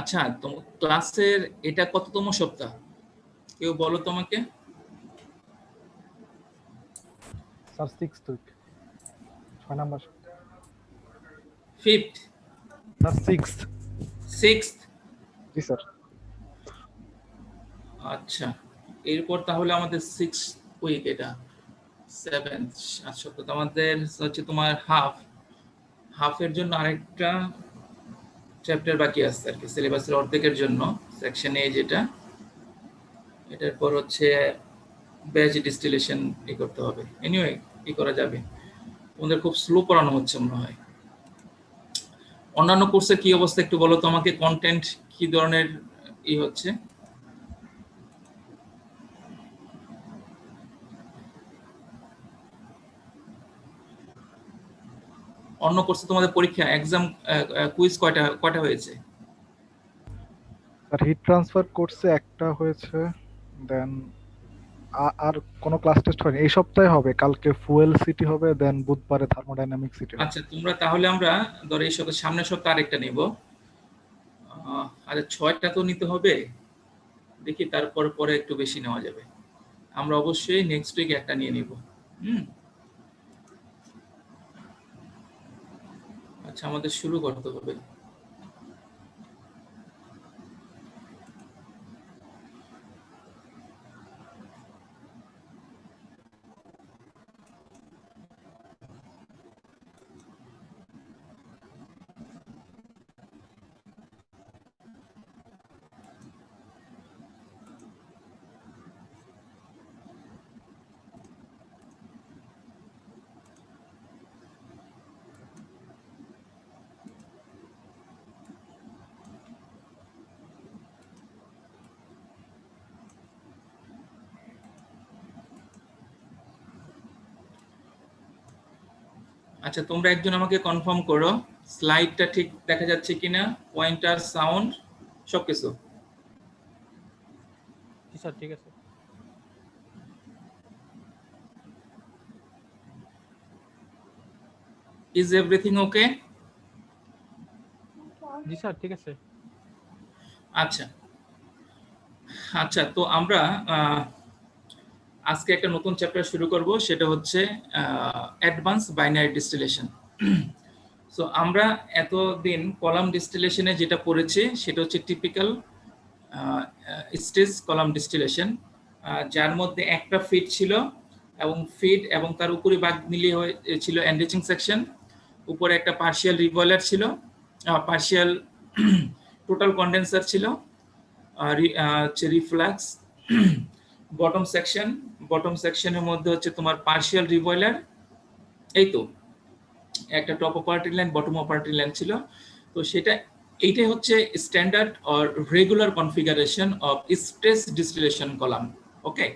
আচ্ছা, তোমার ক্লাসের এটা কততম সপ্তাহ কেউ বলো তোমাকে? Sir 6th week 6 number fifth? Sir 6th। Sixth? জি স্যার। আচ্ছা, এরপর তাহলে আমাদের সিক্স উইক, এটা সেভেন্থ, সপ্তাহ আমাদের হচ্ছে তোমার হাফের জন্য আরেকটা চ্যাপ্টার বাকি আছে আর কি, সিলেবাসের অর্ধেকের জন্য সেকশন এ যেটা, এটার পর হচ্ছে ব্যাচ ডিস্টিলেশন করতে হবে। এনিওয়ে কি করা যাবে, তোমাদের খুব স্লো পড়ানো হচ্ছে মনে হয়। অন্যান্য কোর্সের কি অবস্থা একটু বলো তো আমাকে, কন্টেন্ট কি ধরনের হচ্ছে? অন্য কোর্সে তোমাদের পরীক্ষা এক্সাম কুইজ কয়টা হয়েছে? স্যার হিট ট্রান্সফার কোর্সে একটা হয়েছে, দেন আর কোনো ক্লাস টেস্ট হয়নি। এই সপ্তাহে হবে, কালকে ফুয়েল সিটি হবে, দেন বুধবারে থার্মোডাইনামিক সিটি হবে। আচ্ছা, তোমরা তাহলে আমরা ধরো এই সপ্তাহে সামনের সপ্তাহে আরেকটা নিব। আরে 6টা তো নিতে হবে, দেখি তারপর পরে একটু বেশি নেওয়া যাবে। আমরা অবশ্যই নেক্সট উইক একটা নিয়ে নিব। আচ্ছা, আমাদের শুরু করতে হবে। আচ্ছা, তোমরা একজন আমাকে কনফার্ম করো স্লাইডটা ঠিক দেখা যাচ্ছে কিনা, পয়েন্টার, সাউন্ড সবকিছু। জি স্যার, ঠিক আছে। Is everything okay? G sir, ঠিক আছে। আচ্ছা আচ্ছা, তো আমরা আজকে একটা নতুন চ্যাপ্টার শুরু করব, সেটা হচ্ছে অ্যাডভান্স বাইনারি ডিস্টিলেশন। সো আমরা এতদিন কলাম ডিস্টিলেশনে যেটা পড়েছি সেটা হচ্ছে টিপিক্যাল স্টেজ কলাম ডিস্টিলেশন, যার মধ্যে একটা ফিড ছিল এবং ফিড এবং তার উপরে ভাগ মিলিয়ে ছিল এনরিচিং সেকশন, উপরে একটা পার্শিয়াল রিবয়লার ছিল, পার্শিয়াল টোটাল কন্ডেন্সার ছিল, রিফ্লাক্স বটম সেকশনের মধ্যে হচ্ছে তোমার পার্শিয়াল রিবয়লার, এই তো একটা top operating line, bottom operating line ছিল। তো এইটাই হচ্ছে standard or regular configuration of stress distillation column. Okay,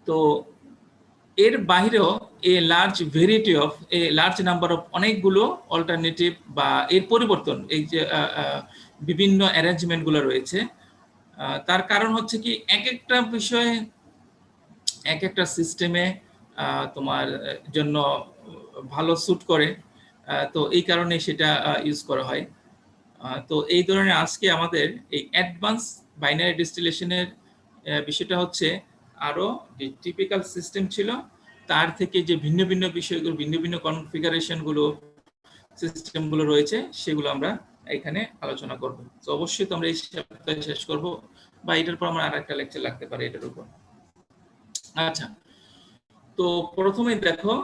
তো এর বাইরেও লার্জ নাম্বার অফ অনেকগুলো অল্টারনেটিভ বা এর পরিবর্তন, এই যে বিভিন্ন অ্যারেঞ্জমেন্টগুলো রয়েছে। তার কারণ হচ্ছে কি, এক একটা বিষয়ে এক একটা সিস্টেমে তোমার জন্য ভালো স্যুট করে, তো এই কারণে সেটা ইউজ করা হয়। তো এই ধরনের আজকে আমাদের এই অ্যাডভান্স বাইনারি ডিস্টিলেশনের বিষয়টা হচ্ছে আরো যে টিপিক্যাল সিস্টেম ছিল তার থেকে যে ভিন্ন ভিন্ন বিষয়গুলো, ভিন্ন ভিন্ন কনফিগারেশনগুলো, সিস্টেমগুলো রয়েছে, সেগুলো আমরা এখানে আলোচনা করব। তো অবশ্যই তোমরা এই সপ্তাহে শেষ করব, বা এটার পর আমার আরেকটা লেকচার লাগতে পারে এটার উপর। আচ্ছা, তো প্রথমে দেখো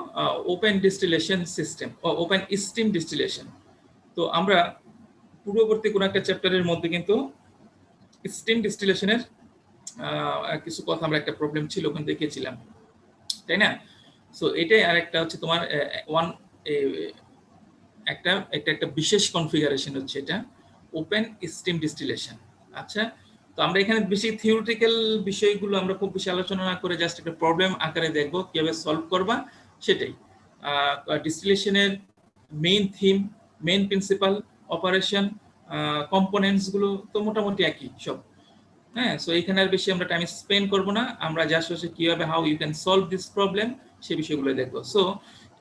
open distillation system, open steam distillation. তো আমরা পূর্ববর্তী কোন একটা চ্যাপ্টারের মধ্যে কিন্তু স্টিম ডিস্টিলেশনের কিছু কথা, আমরা একটা প্রবলেম ছিল ওখানে দেখিয়েছিলাম, তাই না? সো এটাই আরেকটা হচ্ছে তোমার একটা বিশেষ কনফিগারেশন হচ্ছে এটা ওপেন স্টিম ডিস্টিলেশন। আচ্ছা, তো আমরা এখানে বেশি থিওরিটিক্যাল বিষয়গুলো আমরা খুব বেশি আলোচনা না করে জাস্ট একটা প্রবলেম আকারে দেখব কিভাবে সলভ করবা, সেটাই। ডিস্টিলেশনের main theme, main principle, operation, components গুলো তো মোটামুটি একই সব। হ্যাঁ, সো এখানে আর বেশি আমরা টাইম স্পেন্ড করবো না, আমরা জাস্ট হচ্ছে কিভাবে how you can solve this problem সেই বিষয়গুলো দেখবো। সো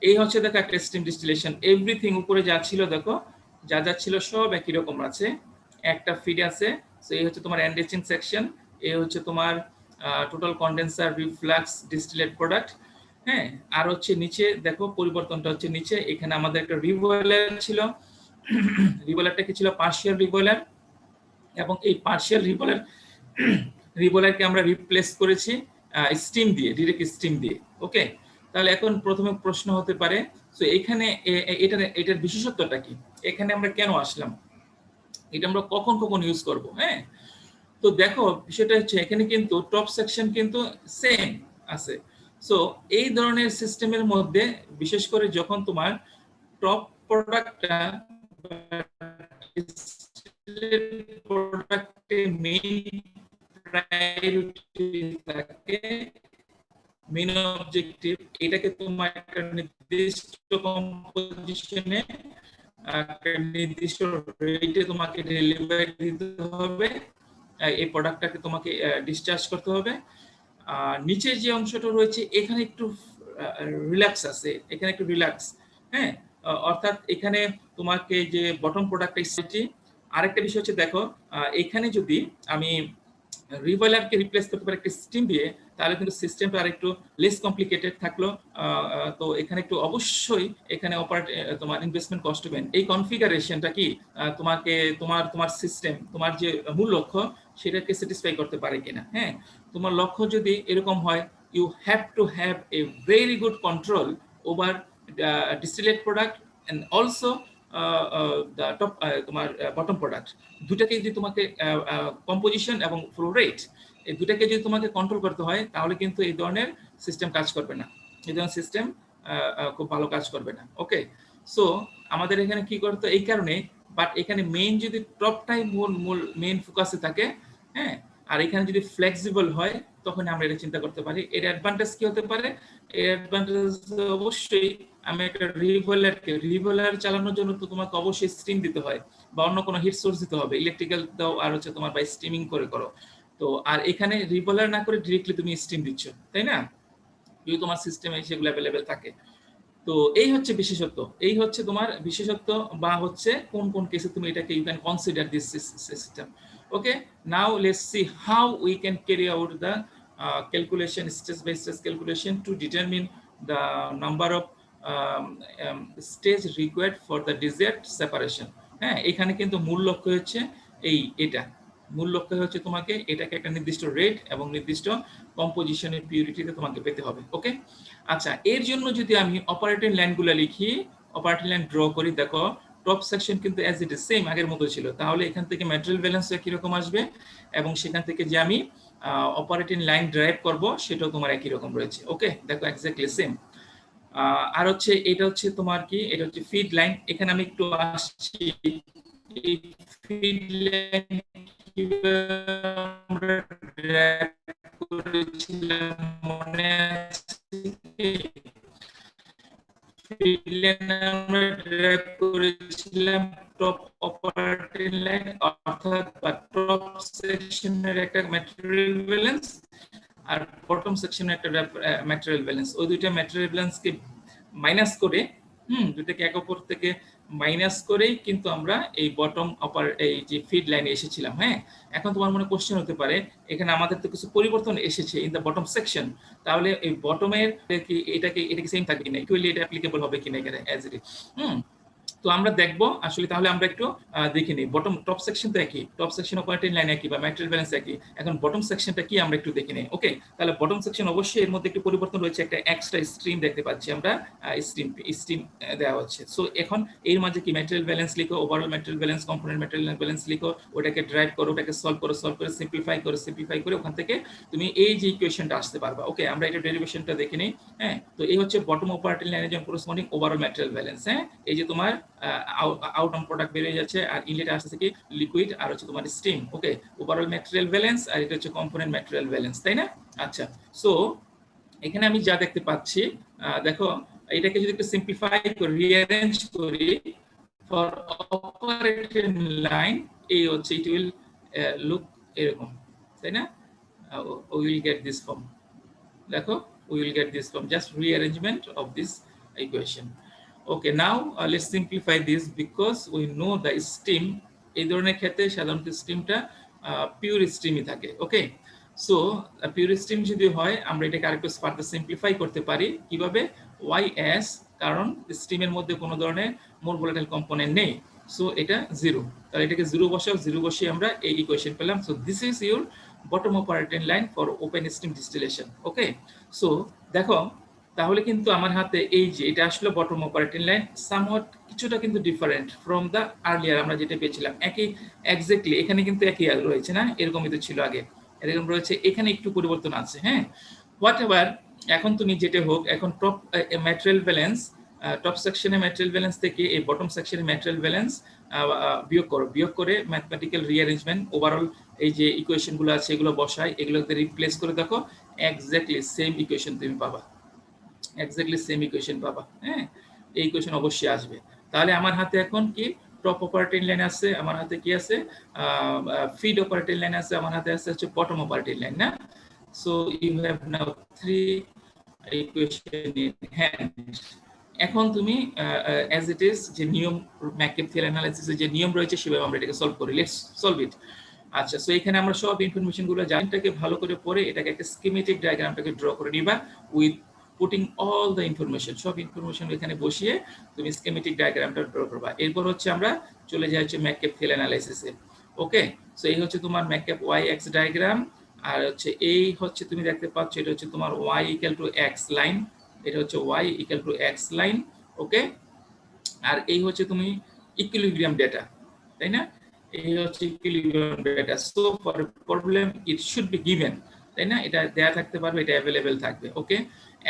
এই হচ্ছে দেখো একটা স্টিম ডিস্টিলেশন, এভরিথিং উপরে যা ছিল দেখো, যা ছিল সব একই রকম আছে। একটা ফিড আছে, সো এই হচ্ছে তোমার এনরিচিং সেকশন, এই হচ্ছে তোমার টোটাল কন্ডেন্সার রিফ্লাক্স ডিস্টিলেট প্রোডাক্ট। হ্যাঁ, আর হচ্ছে নিচে দেখো পরিবর্তনটা হচ্ছে নিচে এখানে আমাদের একটা রিবয়েলার ছিল, রিবয়েলারটা কি ছিল পার্শিয়াল রিবয়েলার, এবং এই পার্শিয়াল রিবয়েলারকে আমরা রিপ্লেস করেছি স্টিম দিয়ে, ডিরেক্ট স্টিম দিয়ে। ওকে, তাহলে এখন প্রথমে প্রশ্ন হতে পারে, সো এখানে এটার বিশেষত্বটা কি, এখানে আমরা কেন আসলাম, এটা আমরা কখন কখন ইউজ করব। হ্যাঁ, তো দেখো বিষয়টা হচ্ছে এখানে কিন্তু টপ সেকশন কিন্তু সেম আছে। সো এই ধরনের সিস্টেমের মধ্যে বিশেষ করে যখন তোমার টপ প্রোডাক্টটা প্রোডাক্টে মেইন প্রায়োরিটি থাকে, মেইন অবজেক্টিভ, এটাকে তোমার একটা নির্দিষ্ট কম্পোজিশনে একটা নির্দিষ্ট রেটে তোমাকে ডেলিভারি দিতে হবে, এই প্রোডাক্টটাকে তোমাকে ডিসচার্জ করতে হবে। নিচের যে অংশটা রয়েছে এখানে একটু রিল্যাক্স আছে, এখানে একটু রিল্যাক্স। হ্যাঁ, অর্থাৎ এখানে তোমাকে যে বটম প্রোডাক্টটা সেটি। আরেকটা বিষয় হচ্ছে দেখো, এখানে যদি আমি রিবয়েলারকে রিপ্লেস করতে পারি একটা স্টিম দিয়ে, তাহলে কিন্তু সিস্টেমটা আর একটু লেস কমপ্লিকেটেড থাকলো। তো এখানে একটু অবশ্যই এখানে তোমার ইনভেস্টমেন্ট কস্ট হবে। এই কনফিগারেশনটা কি তোমাকে তোমার সিস্টেম, তোমার যে মূল লক্ষ্য সেটাকে স্যাটিসফাই করতে পারে কিনা। হ্যাঁ, তোমার লক্ষ্য যদি এরকম হয়, you have to have a very good control over distillate product and also top তোমার বটম প্রোডাক্ট, দুটাকে যদি তোমাকে কম্পোজিশন এবং ফ্লো রেট, এই দুটাকে যদি তোমাকে কন্ট্রোল করতে হয়, তাহলে কিন্তু এই ধরনের সিস্টেম কাজ করবে না, এই ধরনের সিস্টেম খুব ভালো কাজ করবে না। ওকে, সো আমাদের এখানে কি করতে, এই কারণে, বাট এখানে মেইন যদি টপটাই মূল মেইন ফোকাসে থাকে, হ্যাঁ, আর এখানে যদি ফ্লেক্সিবল হয়, তখন আমরা এটা চিন্তা করতে পারি। এর অ্যাডভান্টেজ কি হতে পারে, এর অ্যাডভান্টেজ অবশ্যই আমি একটা রিভয়েলার চালানোর জন্য তো তোমাকে অবশ্যই স্টিম দিতে হয়, বা অন্য কোনো হিট সোর্স দিতে হবে, ইলেকট্রিক্যাল দাও আর হচ্ছে তোমার বাই স্টিমিং করে করো। তো আর এখানে রিভয়েলার না করে ডিরেক্টলি তুমি স্টিম দিচ্ছ, তাই না, যদি তোমার সিস্টেমে সেগুলো অ্যাভেলেবেল থাকে। তো এই হচ্ছে বিশেষত্ব, এই হচ্ছে তোমার বিশেষত্ব, বা হচ্ছে কোন কোন কেসে তুমি এটাকে you can consider this system. Okay, now let's see how we can carry out the calculation, stress by stress calculation to determine the number of stage required for the desired separation. হ্যাঁ, এখানে কিন্তু মূল লক্ষ্য হচ্ছে এটা মূল লক্ষ্য হচ্ছে তোমাকে এটাকে একটা নির্দিষ্ট রেট এবং নির্দিষ্ট কম্পোজিশনের পিউরিটিতে তোমাকে পেতে হবে। ওকে, আচ্ছা, এর জন্য যদি আমি অপারেটিং লাইনগুলো লিখি, অপারেটিং লাইন ড্র করি, দেখো টপ সেকশন কিন্তু অ্যাজ ইট ইজ সেম আগের মতো ছিল, তাহলে এখান থেকে ম্যাটেরিয়াল ব্যালেন্স একই রকম আসবে, এবং সেখান থেকে যে আমি অপারেটিং লাইন ড্রাইভ করব সেটাও তোমার একই রকম রয়েছে। ওকে, দেখো এক্স্যাক্টলি সেম। আর হচ্ছে এটা হচ্ছে তোমার কি, এটা হচ্ছে ফিড লাইন। এখানে আমি একটু আসছি, এই ফিড লাইন আমরা ড্রাইভ করেছিলাম মনে আছে কি, ফিড লাইন আমরা ড্রাইভ করেছিলাম টপ অপারেটিং লাইন, অর্থাৎ টপ সেকশনের একটা ম্যাটেরিয়াল ব্যালেন্স আর বটম সেকশনে একটা ম্যাটেরিয়াল ব্যালেন্স, ওই দুইটা ম্যাটেরিয়াল ব্যালেন্সকে মাইনাস করে, দুটাকে এক অপর থেকে মাইনাস করেই কিন্তু আমরা এই বটম এই যে ফিড লাইনে এসেছিলাম। হ্যাঁ, এখন তোমার মনে কোশ্চেন হতে পারে, এখানে আমাদের তো কিছু পরিবর্তন এসেছে ইন দ্য বটম সেকশন, তাহলে এই বটমের কি এটা কি সেম থাকবে কিনা, ইকুয়ালি এটা অ্যাপ্লিকেবল হবে কিনা এখানে অ্যাজ ইট ইজ। তো আমরা দেখবো আসলে, তাহলে আমরা একটু দেখে নিই। বটম টপ সেকশন তো একই, টপ সেকশন অপারেটিং লাইন একই, বা ম্যাটেরিয়াল ব্যালেন্স একই, এখন বটম সেকশনটা কি আমরা একটু দেখে নিই। ওকে, তাহলে বটম সেকশন অবশ্যই এর মধ্যে একটু পরিবর্তন রয়েছে, একটা এক্সট্রা স্ট্রিম দেখতে পাচ্ছি আমরা, স্ট্রিম দেওয়া হচ্ছে। সো এখন এর মাঝে কি ম্যাটেরিয়াল ব্যালেন্স লিখো, overall material balance, component material balance লিখো, ওটাকে ড্রাইভ করো, ওটাকে সলভ করে সিম্পলিফাই করে ওখান থেকে তুমি এই যে ইকুয়েশনটা আসতে পারবা। ওকে, আমরা এটা ডেরিভেশনটা দেখে নিই। হ্যাঁ, তো এই হচ্ছে বটম অপারেটিং লাইনের জন্য করসপন্ডিং ওভারঅল ম্যাটেরিয়াল ব্যালেন্স। হ্যাঁ, এই যে তোমার আউটকাম প্রোডাক্ট বেরিয়ে যাচ্ছে, আর ইনলেট আসছে কি লিকুইড আর হচ্ছে তোমার স্টিম। ওকে, ওভারঅল ম্যাটেরিয়াল ব্যালেন্স, আর এটা হচ্ছে কম্পোনেন্ট ম্যাটেরিয়াল ব্যালেন্স, তাই না? আচ্ছা, সো এখানে আমি যা দেখতে পাচ্ছি, দেখো এটাকে যদি একটু সিম্পলিফাই করি, রিঅ্যারেঞ্জ করি, ফর অপারেটিং লাইন এই হচ্ছে ইট উইল লুক এরকম, তাই না? We will get this form, দেখো we will get this from just rearrangement of this equation. Okay, now let's simplify this, because we know the steam এই ধরনের ক্ষেত্রে সাধারণত স্ট্রিমটা পিওর স্ট্রিমই থাকে। ওকে, সো পিওর স্ট্রিম যদি হয় আমরা এটাকে আরেকটু ফার্দার সিম্পলিফাই করতে পারি কিভাবে, YS, কারণ স্ট্রিমের মধ্যে কোনো ধরনের মোর ভোলাটাইল কম্পোনেন্ট নেই, সো এটা জিরো। তাহলে এটাকে জিরো বসাও, জিরো বসিয়ে আমরা এই ইকুয়েশন পেলাম। So this is your bottom operating line for open stream distillation. Okay, so দেখো তাহলে কিন্তু আমার হাতে এই যে এটা আসলে বটম অপারেটিং লাইন, সামহাট কিছুটা কিন্তু ডিফারেন্ট ফ্রম দা আর্লিয়ার আমরা যেটা পেয়েছিলাম। একই এক্স্যাক্টলি এখানে কিন্তু একই রয়েছে না, এরকমই তো ছিল আগে, এরকম রয়েছে, এখানে একটু পরিবর্তন আছে। হ্যাঁ, হোয়াট এভার, এখন তুমি যেটা হোক, এখন টপ ম্যাটেরিয়াল ব্যালেন্স, টপ সেকশনে ম্যাটেরিয়াল ব্যালেন্স থেকে এই বটম সেকশনে ম্যাটেরিয়াল ব্যালেন্স বিয়োগ করো, বিয়োগ করে ম্যাথমেটিক্যাল রিঅ্যারেঞ্জমেন্ট ওভারঅল এই যে ইকুয়েশনগুলো আছে এগুলো বসাই, এগুলোকে রিপ্লেস করে দেখো এক্স্যাক্টলি সেম ইকুয়েশন তুমি পাবা, এক্স্যাক্টলি সেম ইকুয়েশন পাবা। হ্যাঁ, এই ইকুয়েশন অবশ্যই আসবে। তাহলে আমার হাতে এখন কি টপ অপারেটিং লাইন আছে, আমার হাতে কি আছে ফিড অপারেটিং লাইন আছে, আমার হাতে আছে হচ্ছে বটম অপারেটিং লাইন না। So you have now 3 equation in hand. এখন তুমি অ্যাজ ইট ইজ যে নিয়ম ম্যাককেপ-থিয়ারি অ্যানালাইসিসের যে নিয়ম রয়েছে সেভাবে আমরা এটাকে সলভ করি। Let's solve it. আচ্ছা, সো এখানে আমরা সব ইনফরমেশনগুলো জানটাকে ভালো করে পড়ে এটাকে একটা স্কিমেটিক ডায়াগ্রামটাকে ড্র করে নিবা with putting all the information, সব ইনফরমেশন এখানে বসিয়ে তুমি স্কিমেটিক ডায়াগ্রামটা ড্র করবা। এরপর হচ্ছে আমরা চলে যাই হচ্ছে ম্যাককেপ-থিয়ারি অ্যানালাইসিসে। ওকে, সো এই হচ্ছে তোমার ম্যাককেপ ওয়াই এক্স ডায়াগ্রাম, আর হচ্ছে এই হচ্ছে তুমি দেখতে পাচ্ছ এটা হচ্ছে তোমার y equal to x line, এটা হচ্ছে y equal to x line. Okay, আর এই হচ্ছে তুমি ইকুইলিব্রিয়াম ডেটা, তাই না, এই হচ্ছে equilibrium data. So for problem it should be given, তাই না, এটা দেয়া থাকতে পারবে, এটা अवेलेबल থাকবে। ওকে,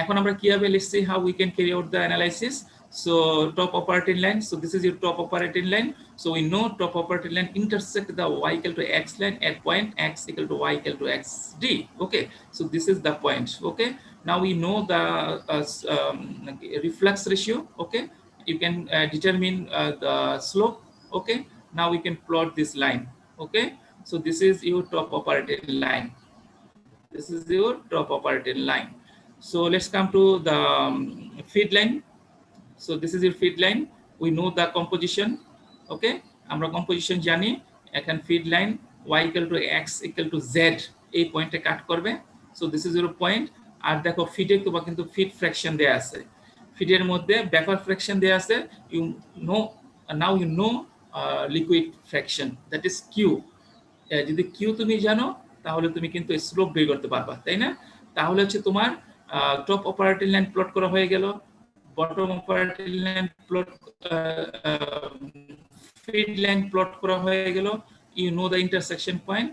এখন আমরা কিভাবে let's see how we can carry out the analysis. So top operating line, so this is your top operating line. So we know top operating line intersect the y equal to x line at point x equal to y equal to xd. Okay, so this is the point. Okay, now we know the reflux ratio. Okay, you can determine the slope. Okay, now we can plot this line. Okay, so this is your top operating line, this is your top operating line. So let's come to the feed line. So this is your feed line, we know the composition. Okay, আমরা composition জানি, এখন feed line y equal to x equal to z এই পয়েন্টে কাট করবে। So this is your point। আর দেখো ফিডে তোমার কিন্তু feed fraction দেয়া আছে, ফিডের মধ্যে ব্যাপার ফ্র্যাকশন দেয়া আছে, you know now you know liquid fraction, that is q। যদি q তুমি জানো তাহলে তুমি কিন্তু স্লোপ বের করতে পারবা, তাই না। তাহলে হচ্ছে তোমার টপ অপারেটিং লাইন প্লট করা হয়ে গেল, bottom operating line plot, feed line plot করা হয়ে গেল, you know the intersection point,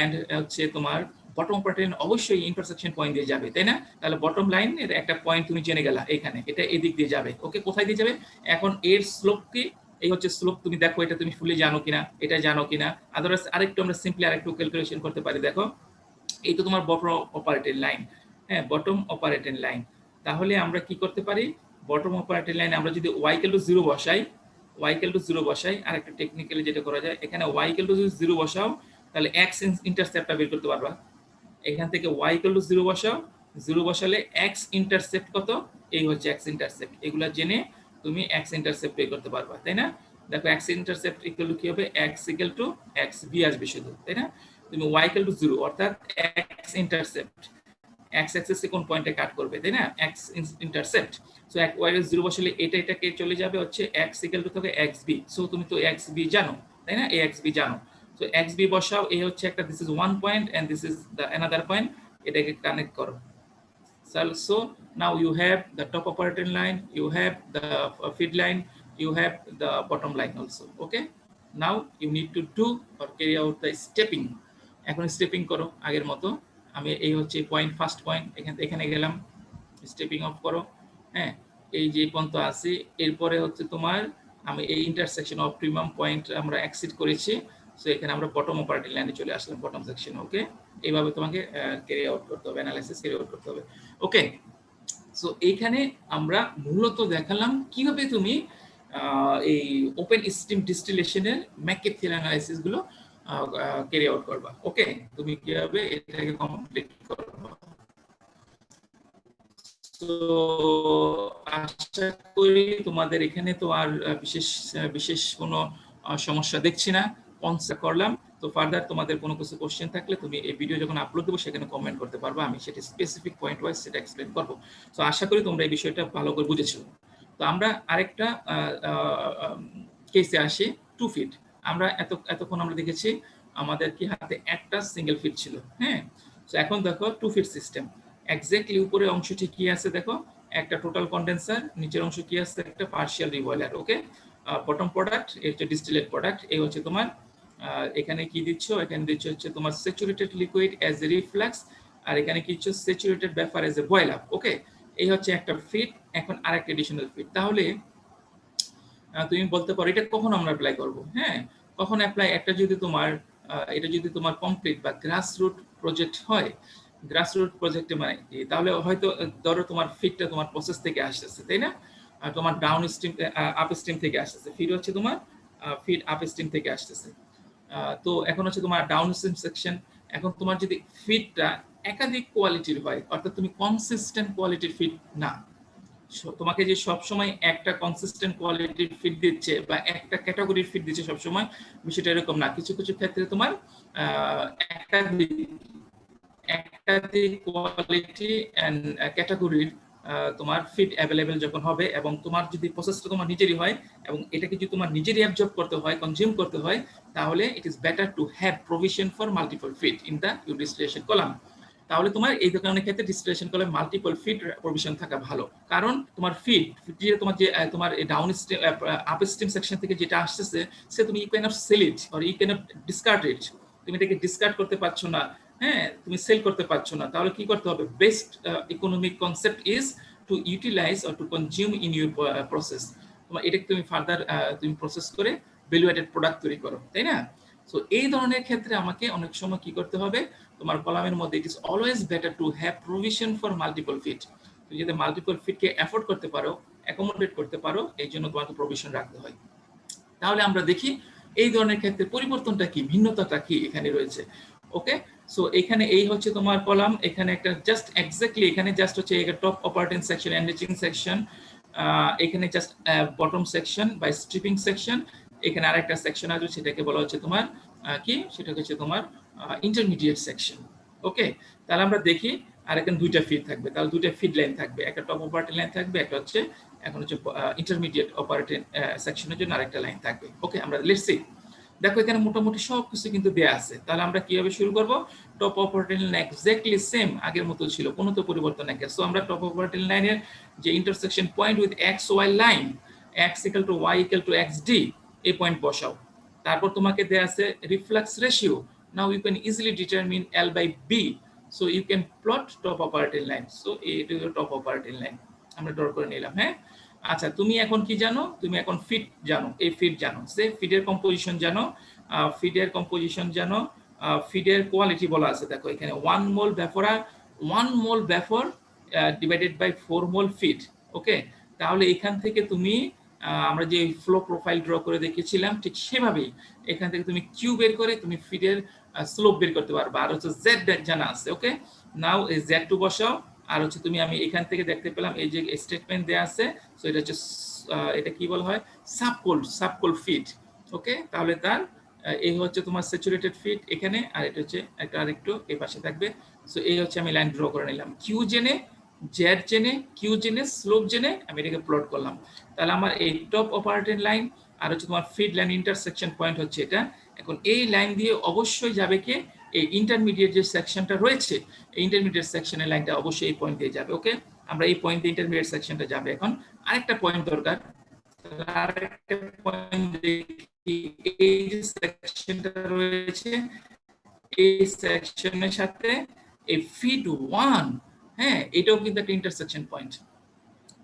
and হচ্ছে তোমার বটম অপারেটিং লাইন অবশ্যই ইন্টারসেকশন পয়েন্ট দিয়ে যাবে, তাই না। তাহলে বটম লাইন এর একটা পয়েন্ট তুমি জেনে গেলা, এখানে এটা এদিক দিয়ে যাবে। ওকে, কোথায় দিয়ে যাবে, এখন এর স্লোপ কি, এই হচ্ছে স্লোপ, তুমি দেখো এটা তুমি ফুলি জানো কিনা, এটা জানো কিনা, আদারওয়াইজ আরেকটু আমরা সিম্পলি আরেকটু ক্যালকুলেশন করতে পারি। দেখো এই তো তোমার বটম অপারেটিং লাইন, হ্যাঁ বটম অপারেটিং লাইন। তাহলে আমরা কি করতে পারি, বটম অপারেটিং লাইন আমরা যদি y ইকুয়াল টু 0 বসাই, y ইকুয়াল টু 0 বসাই, আর একটা টেকনিক্যালি যেটা করা যায়, এখানে y ইকুয়াল টু 0 বসাও, তাহলে x ইন্টারসেপ্টটা বের করতে পারবা। এখান থেকে y ইকুয়াল টু 0 বসাও, 0 বসালে x ইন্টারসেপ্ট কত, এই হচ্ছে x ইন্টারসেপ্ট, এগুলা জেনে তুমি x ইন্টারসেপ্ট বের করতে পারবা, তাই না। দেখো x ইন্টারসেপ্ট ইকুয়াল টু কি হবে, x ইকুয়াল টু xb আসবে শুধু, তাই না। তুমি y ইকুয়াল টু 0 অর্থাৎ x ইন্টারসেপ্ট, x অ্যাক্সিসে কোন পয়েন্টে কাট করবে, তাই না, x ইন্টারসেপ্ট। সো y এর 0 বসালে এটাকে চলে যাবে হচ্ছে x ইকুয়াল টু হবে xb। সো তুমি তো xb জানো, তাই না, এই xb জানো। সো xb বসাও, এই হচ্ছে একটা, this is one point and this is the another point, এটাকে কানেক্ট করো। So now you have the top operating line, you have the feed line, you have the bottom line also. Okay, now you need to do or carry out the stepping. এখন stepping করো আগের মতো, আমি এই হচ্ছে point, first point, এখানে গেলাম, stepping of করো। হ্যাঁ, এই যে পর্যন্ত আছে, এরপরে হচ্ছে তোমার আমি এই ইন্টারসেকশন অপটিমাম পয়েন্ট আমরা এক্সিট করেছি। সো এখানে আমরা বটম অপারেটিং লাইনে চলে আসলাম, বটম সেকশন। ওকে, এইভাবে তোমাকে ক্যারি আউট করতে হবে, অ্যানালাইসিস ক্যারি আউট করতে হবে। ওকে, সো এইখানে আমরা মূলত দেখালাম কিভাবে তুমি এই ওপেন স্ট্রিম ডিস্টিলেশনের ম্যাককেপ-থিয়ারি অ্যানালাইসিস গুলো ক্যারি আউট করবা। ওকে, তুমি কিভাবে এটাকে কমপ্লিট করবা। তো আশা করি তোমাদের এখানে তো আর বিশেষ কোনো সমস্যা দেখছি না। কনসেপ্ট করলাম। তো ফার্দার তোমাদের কোনো কিছু কোশ্চেন থাকলে তুমি এই ভিডিও যখন আপলোড দেবো সেখানে কমেন্ট করতে পারবা, আমি সেটা স্পেসিফিক পয়েন্ট ওয়াইজ সেটা এক্সপ্লেন করবো। তো আশা করি তোমরা এই বিষয়টা ভালো করে বুঝেছো। তো আমরা আরেকটা কেসে আসি, 2 ফিট। আমরা এতক্ষণ আমরা দেখেছি আমাদের কি হাতে একটা সিঙ্গেল ফিট ছিল, হ্যাঁ। তো এখন দেখো 2 ফিট সিস্টেম। এক্স্যাক্টলি উপরের অংশটি কি আছে দেখো, একটা টোটাল কন্ডেন্সার, নিচের অংশ কি আছে, একটা পার্শিয়াল রিবয়লার, ওকে। বটম প্রোডাক্ট, এই হচ্ছে ডিস্টিলেট প্রোডাক্ট, এই হচ্ছে তোমার এখানে কি দিচ্ছ, এখানে দিচ্ছ হচ্ছে তোমার saturated liquid as a reflux, আর এখানে কি দিচ্ছ saturated vapour as a boil up, okay. এই হচ্ছে একটা ফিট। এখন আরেকটা এডিশনাল ফিট। তাহলে তুমি বলতে পারো এটা কখন আমরা অ্যাপ্লাই করব, হ্যাঁ। কখন অ্যাপ্লাই, একটা যদি তোমার এটা যদি তোমার কমপ্লিট বা গ্রাসরুট প্রজেক্ট হয়, গ্রাসরুট প্রজেক্টে মানে কি, তাহলে হয়তো ধরো তোমার ফিটটা তোমার প্রসেস থেকে আসতেছে, তাই না, আর তোমার ডাউন স্ট্রিম আপ স্ট্রিম থেকে আসতেছে, ফিড হচ্ছে তোমার ফিড আপ স্ট্রিম থেকে আসতেছে। তো এখন হচ্ছে তোমার ডাউন স্ট্রিম সেকশন। এখন তোমার যদি ফিডটা একাধিক কোয়ালিটির হয়, অর্থাৎ তুমি কনসিস্টেন্ট কোয়ালিটির ফিড না, তোমাকে যে সব সময় একটা কনসিস্টেন্ট কোয়ালিটির ফিড দিচ্ছে বা একটা ক্যাটাগরির ফিড দিচ্ছে সব সময়, বিষয়টা এরকম না। কিছু কিছু ক্ষেত্রে তোমার একাধিক কোয়ালিটি এন্ড ক্যাটাগরির তোমার ফিড অ্যাভেলেবেল যখন হবে, এবং তোমার যদি প্রসেসটা তোমার নিজেরই হয় এবং এটাকে যদি তোমার নিজেরই অ্যাবজর্ব করতে হয়, কনজিউম করতে হয়, তাহলে it is better to have provision for multiple feed in the your distillation column. তাহলে তোমার এই ধরনের ক্ষেত্রে distillation column multiple feed provision থাকা ভালো, কারণ তোমার ফিড তোমার যে তোমার downstream upstream section থেকে যেটা আসতেছে, সে তুমি you can not sell it or you can not discard it, তুমি এটাকে ডিসকার্ড করতে পারছো না, হ্যাঁ, তুমি সেল করতে পারছো না। তাহলে কি করতে হবে, best economic concept is to utilize or to consume in your process. তোমার এটাকে তুমি ফার্দার তুমি প্রসেস করে ভ্যালু অ্যাডেড প্রোডাক্ট তৈরি করো, তাই না। সো এই ধরনের ক্ষেত্রে আমাকে অনেক সময় কি করতে হবে, তোমার কলামের মধ্যে it is always better to have provision for multiple feed. তুমি যদি মাল্টিপল ফিটকে অ্যাফোর্ড করতে পারো, অ্যাকোমোডেট করতে পারো, এই জন্য তোমাকে প্রভিশন রাখতে হয়। তাহলে আমরা দেখি এই ধরনের ক্ষেত্রে পরিবর্তনটা কি, ভিন্নতাটা কি এখানে রয়েছে, ওকে। সো এখানে এই হচ্ছে তোমার কলাম, এখানে একটা জাস্ট এক্স্যাক্টলি এখানে জাস্ট হচ্ছে top operating section, enriching section, এখানে জাস্ট বটম সেকশন বা স্ট্রিপিং সেকশন, এখানে আরেকটা সেকশন আছে সেটাকে বলা হচ্ছে তোমার কি, সেটা হচ্ছে তোমার ইন্টারমিডিয়েট সেকশন, ওকে। তাহলে আমরা দেখি, আর এখানে দুইটা ফিড থাকবে, তাহলে দুইটা ফিড লাইন থাকবে, একটা টপ অপারেটিং লাইন থাকবে, একটা হচ্ছে এখন হচ্ছে ইন্টারমিডিয়েট অপারেটিং সেকশনের জন্য আরেকটা লাইন থাকবে, ওকে। আমরা লেটস সি, দেখো এখানে মোটামুটি সবকিছু কিন্তু দেয়া আছে। তাহলে আমরা কিভাবে শুরু করব, top operating line exactly same আগের মতো ছিল, কোনো তো পরিবর্তন নেই। সো আমরা টপ অপারেটিং লাইনের যে intersection point with X Y line, x equal to y equal to xd, এই পয়েন্ট বসাও। তারপর তোমাকে দেয়া আছে reflux ratio, now you can easily determine L/B, so you can plot top operating line. So এটা হলো টপ অপারেটিং লাইন, আমরা draw করে নিলাম, হ্যাঁ। আচ্ছা, তুমি এখন কি জানো, তুমি এখন ফিড জানো, এই ফিড জানো, সে ফিডের কম্পোজিশন জানো, ফিডের কম্পোজিশন জানো, ফিডের কোয়ালিটি বলা আছে, দেখো এখানে 1 mole vapour 1 mole vapour divided by 4 mole feed, okay. তাহলে এখান থেকে তুমি আমরা যে ফ্লো প্রোফাইল ড্র করে দেখিয়েছিলাম ঠিক সেভাবেই এখান থেকে তুমি কিউ বের করে তুমি ফিডের স্লোপ বের করতে পারবে, আর হচ্ছে জেড জানা আছে, ওকে। নাও এই Z2 বসাও, আর হচ্ছে তুমি আমি এখান থেকে দেখতে পেলাম এই যে স্টেটমেন্ট দেয়া আছে, সো এটা হচ্ছে এটা কি বলা হয়, সাবকোল ফিড, ওকে। তাহলে তার এই হচ্ছে তোমার স্যাচুরেটেড ফিড এখানে, আর এটা হচ্ছে একটা আরেকটু এই পাশে থাকবে। সো এই হচ্ছে আমি লাইন ড্র করে নিলাম, কিউ জেনে, জেড জেনে, কিউ জেনে, স্লোপ জেনে আমি এটাকে প্লট করলাম। তাহলে আমার এই টপ অপারেটিং লাইন আর হচ্ছে তোমার ফিড লাইন ইন্টারসেকশন পয়েন্ট হচ্ছে এটা। এখন এই লাইন দিয়ে অবশ্যই যাবে কি, এই ইন্টারমিডিয়েট যে সেকশনটা রয়েছে, এই ইন্টারমিডিয়েট সেকশনের লাইনটা অবশ্যই এই পয়েন্ট দিয়ে যাবে, ওকে। আমরা এই পয়েন্ট দিয়ে ইন্টারমিডিয়েট সেকশনটা যাবে। এখন আরেকটা পয়েন্ট দরকার, আরেকটা পয়েন্ট দেখি, এই যে সেকশনটা রয়েছে এই সেকশনের সাথে এই ফিড 1, হ্যাঁ, এটাও কিন্তু একটা ইন্টারসেকশন পয়েন্ট,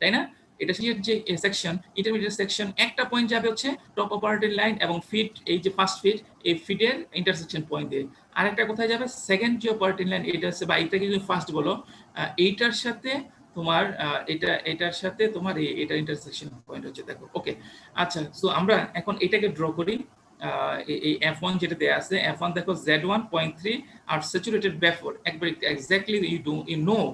তাই না। এটা যে সেকশন, ইন্টারমিডিয়েট সেকশন, একটা পয়েন্ট যাবে হচ্ছে টপ অপারেটিং লাইন এবং ফিড, এই যে ফার্স্ট ফিড, এই ফিডের ইন্টারসেকশন পয়েন্ট দিয়ে। আরেকটা কোথায় যাবে, সেকেন্ড যে অপারেটিং লাইন, এটা হচ্ছে বা এটাকে যদি ফার্স্ট বলো, এইটার সাথে তোমার এটার সাথে তোমার এটা ইন্টারসেকশন পয়েন্ট হচ্ছে, দেখো, ওকে। আচ্ছা, সো আমরা এখন এটাকে ড্র করি, এই F1 যেটা দেয়া আছে, F1 দেখো Z1.3 আর স্যাচুরেটেড ভ্যাপর একবার exactly you know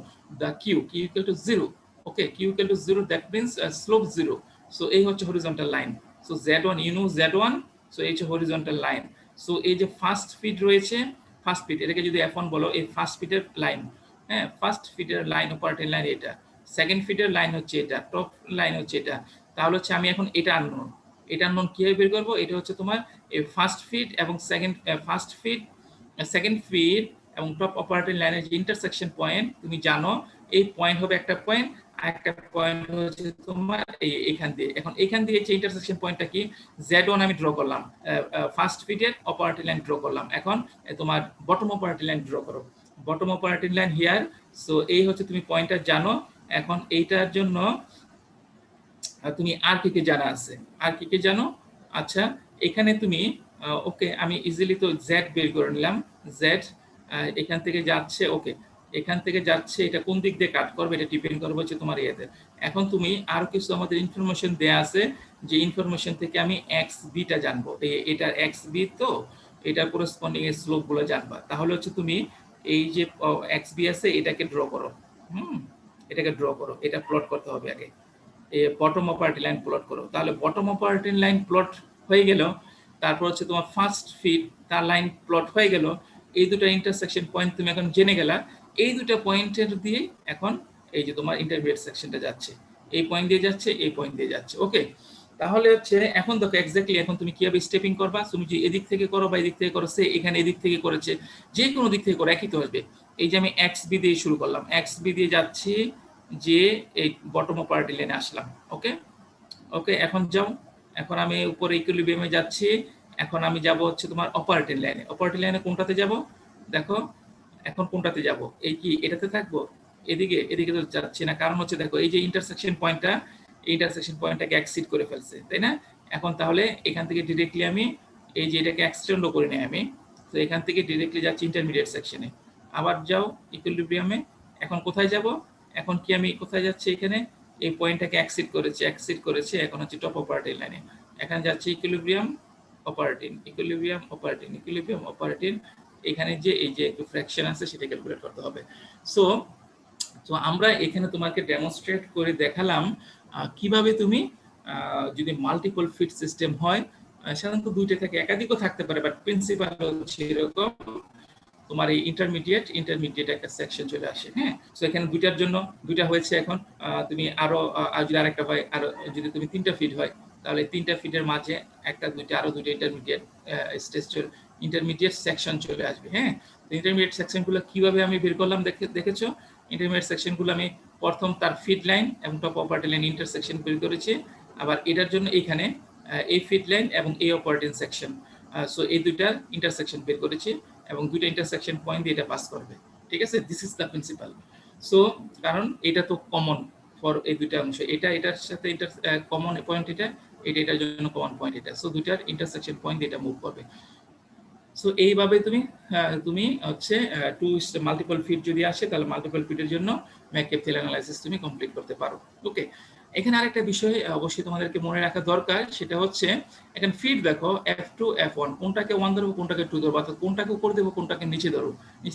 the Q equal to 0, okay, Q equal to 0, that means slope 0. So এই হচ্ছে horizontal line, so Z1 you know Z1, so এই হচ্ছে horizontal line, সো এই যে ফার্স্ট ফিড রয়েছে, first feed এটাকে যদি F1 বলো, এই ফার্স্ট ফিডের লাইন, হ্যাঁ ফার্স্ট ফিডের লাইন অপারেটিং লাইন এটা, সেকেন্ড ফিডের লাইন হচ্ছে এটা, টপ লাইন হচ্ছে এটা। তাহলে হচ্ছে আমি এখন এটা আননোন, এটা আননোন কিভাবে বের করবো? এটা হচ্ছে তোমার এই ফার্স্ট ফিড এবং সেকেন্ড ফিড এবং টপ অপারেটিং লাইনের যে ইন্টারসেকশন পয়েন্ট তুমি জানো, এই পয়েন্ট হবে একটা পয়েন্ট, আর একটা পয়েন্ট হচ্ছে তোমার এখান দিয়ে। এখন এখান দিয়ে যে ইন্টারসেকশন পয়েন্টটা কি, Z1 আমি ড্র করলাম, ফার্স্ট ফিডের অপারেটিং লাইন ড্র করলাম। এখন তোমার বটম অপারেটিং লাইন ড্র করো, bottom operating line here. So এই হচ্ছে তুমি পয়েন্টটা জানো। এখন এইটার জন্য তুমি আর কি কি জানা আছে, আর কি কি জানো? আচ্ছা এখানে তুমি ওকে আমি ইজিলি তো জেড বের করে নিলাম, জেড এখান থেকে যাচ্ছে, ওকে এখান থেকে যাচ্ছে, এটা কোন দিক দিয়ে কাট করবে এটা ডিপেন্ড করবে হচ্ছে তোমার ইয়েতে। এখন তুমি আর কিছু আমাদের ইনফরমেশন দেয়া আছে, যে ইনফরমেশন থেকে আমি এক্স বিটা জানবো, এটার এক্স বি, তো এটার করেসপন্ডিং এর স্লোপ গুলো জানবা। তাহলে হচ্ছে তুমি এই যে এক্স বি আছে এটাকে ড্র করো, এটাকে ড্র করো, এটা প্লট করতে হবে আগে, বটম অপারেটিং লাইন প্লট করো। তাহলে বটম অপারেটিং লাইন প্লট হয়ে গেল, তারপর হচ্ছে তোমার ফার্স্ট ফিড তার লাইন প্লট হয়ে গেল। এই দুটো ইন্টারসেকশন পয়েন্ট তুমি এখন জেনে গেলা, এই দুটো পয়েন্টের দিয়ে এখন এই যে তোমার ইন্টারমিডিয়েট সেকশনটা যাচ্ছে, এই পয়েন্ট দিয়ে যাচ্ছে, এই পয়েন্ট দিয়ে যাচ্ছে। ওকে, তাহলে হচ্ছে এখন দেখো এক্স্যাক্টলি এখন তুমি কিভাবে স্টেপিং করবা। তুমি যে এদিক থেকে করো বা এদিক থেকে করো, সে এখানে এদিক থেকে করেছে, যে কোনো দিক থেকে করো একই তো আসবে। এই যে আমি এক্স বি দিয়ে শুরু করলাম, এক্স বি দিয়ে যাচ্ছি, যে এই বটম অপারেটিং লাইনে আসলাম। ওকে ওকে, এখন যাও, এখন আমি উপরে ইকুইলিব্রিয়ামে যাচ্ছি, এখন আমি যাব হচ্ছে তোমার অপারেটিং লাইনে। অপারেটিং লাইনে কোনটাতে যাব দেখো, এখন কোনটাতে যাব, এই কি এটাতে থাকবো, এদিকে এদিকে তো যাচ্ছি না, কারণ হচ্ছে দেখো এই যে ইন্টারসেকশন পয়েন্টটা, এই ইন্টারসেকশন পয়েন্টটাকে এক্সিড করে ফেলছে, তাই না? এখন তাহলে এখান থেকে ডিরেক্টলি আমি এই যে এটাকে এক্সটেন্ডও করে নিই আমি, তো এখান থেকে ডিরেক্টলি যাচ্ছি ইন্টারমিডিয়েট সেকশনে। আবার যাও ইকুইলিব্রিয়ামে, এখন কোথায় যাব, এখন কি আমি কোথায় যাচ্ছি, এখানে এই পয়েন্টটাকে এক্সিড করেছে, এখন হচ্ছে টপ অপারেটিং লাইনে, এখানে যাচ্ছে equilibrium operating, equilibrium operating, equilibrium operating, এখানে যে এই যে একটু ফ্র্যাকশন আছে সেটা ক্যালকুলেট করতে হবে। সো তো আমরা এখানে তোমাকে ডেমনস্ট্রেট করে দেখালাম কিভাবে তুমি যদি মাল্টিপল ফিট সিস্টেম হয়, সাধারণত দুইটা থেকে একাধিকও থাকতে পারে, বাট প্রিন্সিপাল হচ্ছে এরকম, তোমার এই ইন্টারমিডিয়েট একটা সেকশন চলে আসে। হ্যাঁ, সো এখানে দুইটার জন্য দুইটা হয়েছে। এখন তুমি আরো যদি আরেকটা হয়, আরো যদি তুমি 3টা ফিট হয়, তাহলে 3টা ফিটের মাঝে একটা দুইটা আরো দুইটা ইন্টারমিডিয়েট সেকশন চলে আসবে। হ্যাঁ, ইন্টারমিডিয়েট সেকশনগুলো কিভাবে আমি বের করলাম দেখেছো? ইন্টারমিডিয়েট সেকশনগুলো আমি প্রথম তার ফিড লাইন এবং টপ অপারেটিং লাইন ইন্টারসেকশন বের করেছি, আবার এটার জন্য এখানে এই ফিড লাইন এবং এই অপারেটিং সেকশন, সো এই দুইটার ইন্টারসেকশন বের করেছি এবং দুইটা ইন্টারসেকশন পয়েন্ট দিয়ে এটা পাস করবে। ঠিক আছে, this is the principal. So কারণ এটা তো কমন ফর এই দুইটা অংশ, এটা এটার সাথে কমন পয়েন্ট, এটা এটার জন্য কমন পয়েন্ট এটা, সো দুইটার ইন্টারসেকশন পয়েন্ট এটা মুভ করবে। সো এইভাবে তুমি হচ্ছে টু মাল্টিপল ফিট যদি আসে, তাহলে মাল্টিপল ফিটের জন্য ম্যাককেপথেল অ্যানালাইসিস তুমি কমপ্লিট করতে পারো। ওকে, এখানে আরেকটা বিষয় অবশ্যই তোমাদেরকে মনে রাখা দরকার, সেটা হচ্ছে এখানে ফিট দেখো F2 F1, কোনটাকে 1 ধরবো কোনটাকে 2 ধরবো, অর্থাৎ কোনটাকে উপরে দেবো কোনটাকে নিচে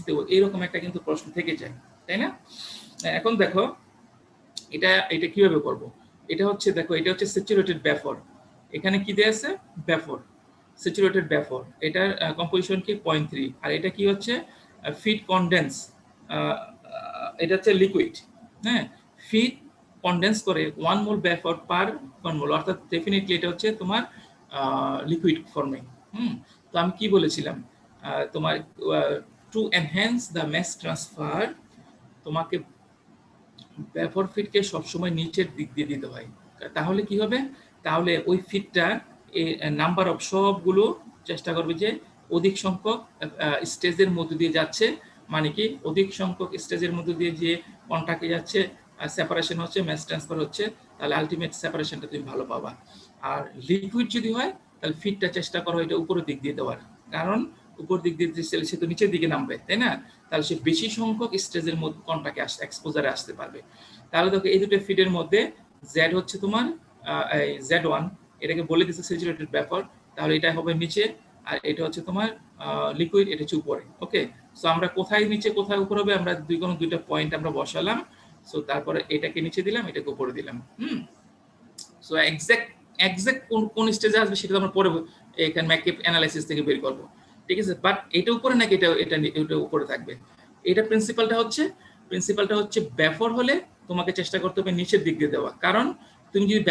দেবো, এইরকম একটা কিন্তু প্রশ্ন থেকে যায়, তাই না? এখন দেখো এটা কিভাবে করব। এটা হচ্ছে দেখো, এটা হচ্ছে স্যাচুরেটেড বেফর, এখানে কি দেয়া আছে, বেফর, স্যাচুরেটেড বেফর, এটার কম্পোজিশন কি 0.3, আর এটা কি হচ্ছে ফিট কনডেন্স, এটা হচ্ছে লিকুইড। হ্যাঁ, ফিট কনডেন্স করে 1 মোল বেফর পার 1 মোল, অর্থাৎ ডেফিনেটলি এটা হচ্ছে তোমার লিকুইড ফর্মে। তো আমি কি বলেছিলাম, তোমার to enhance the mass transfer, তোমাকে বেফর ফিটকে সবসময় নিচের দিক দিয়ে দিতে হয়। তাহলে কি হবে, তাহলে ওই ফিটটা নাম্বার অফ সবগুলো চেষ্টা করবে যে অধিক সংখ্যক স্টেজের মধ্যে দিয়ে যাচ্ছে, মানে কি অধিক সংখ্যক স্টেজের মধ্যে দিয়ে যে কন্টাক্টে যাচ্ছে, সেপারেশন হচ্ছে, ম্যাস ট্রান্সফার হচ্ছে, তাহলে আলটিমেট সেপারেশনটা তুমি ভালো পাবা। আর লিকুইড যদি হয়, তাহলে ফিটটা চেষ্টা করো এটা উপরের দিক দিয়ে দেওয়ার, কারণ উপর দিক দিয়ে সে তো নিচের দিকে নামবে, তাই না? তাহলে সে বেশি সংখ্যক স্টেজের মধ্যে কন্টাক্টে এক্সপোজারে আসতে পারবে। তাহলে দেখো এই দুটো ফিডের মধ্যে জেড হচ্ছে তোমার Z1, এটাকে বলে দিচ্ছে স্যাচুরেটেড বেফর, তাহলে এটা হবে নিচে, আর এটা হচ্ছে তোমার লিকুইড, এটা হচ্ছে উপরে। ওকে, সো আমরা কোথায় নিচে কোথায় উপরে হবে, আমরা দুইটা পয়েন্ট আমরা বসালাম, সো তারপরে এটাকে নিচে দিলাম, এটাকে উপরে দিলাম। সো এক্সাক্ট কোন স্টেজে আসবে সেটা আমরা পরে এখানে ম্যাককেপ অ্যানালাইসিস থেকে বের করব, ঠিক আছে। বাট এটা উপরে নাকি এটা উপরে থাকবে, এটা প্রিন্সিপালটা হচ্ছে ব্যাফর হলে তোমাকে চেষ্টা করতে হবে নিচের দিক দিয়ে দেওয়া, কারণ তুমি যদি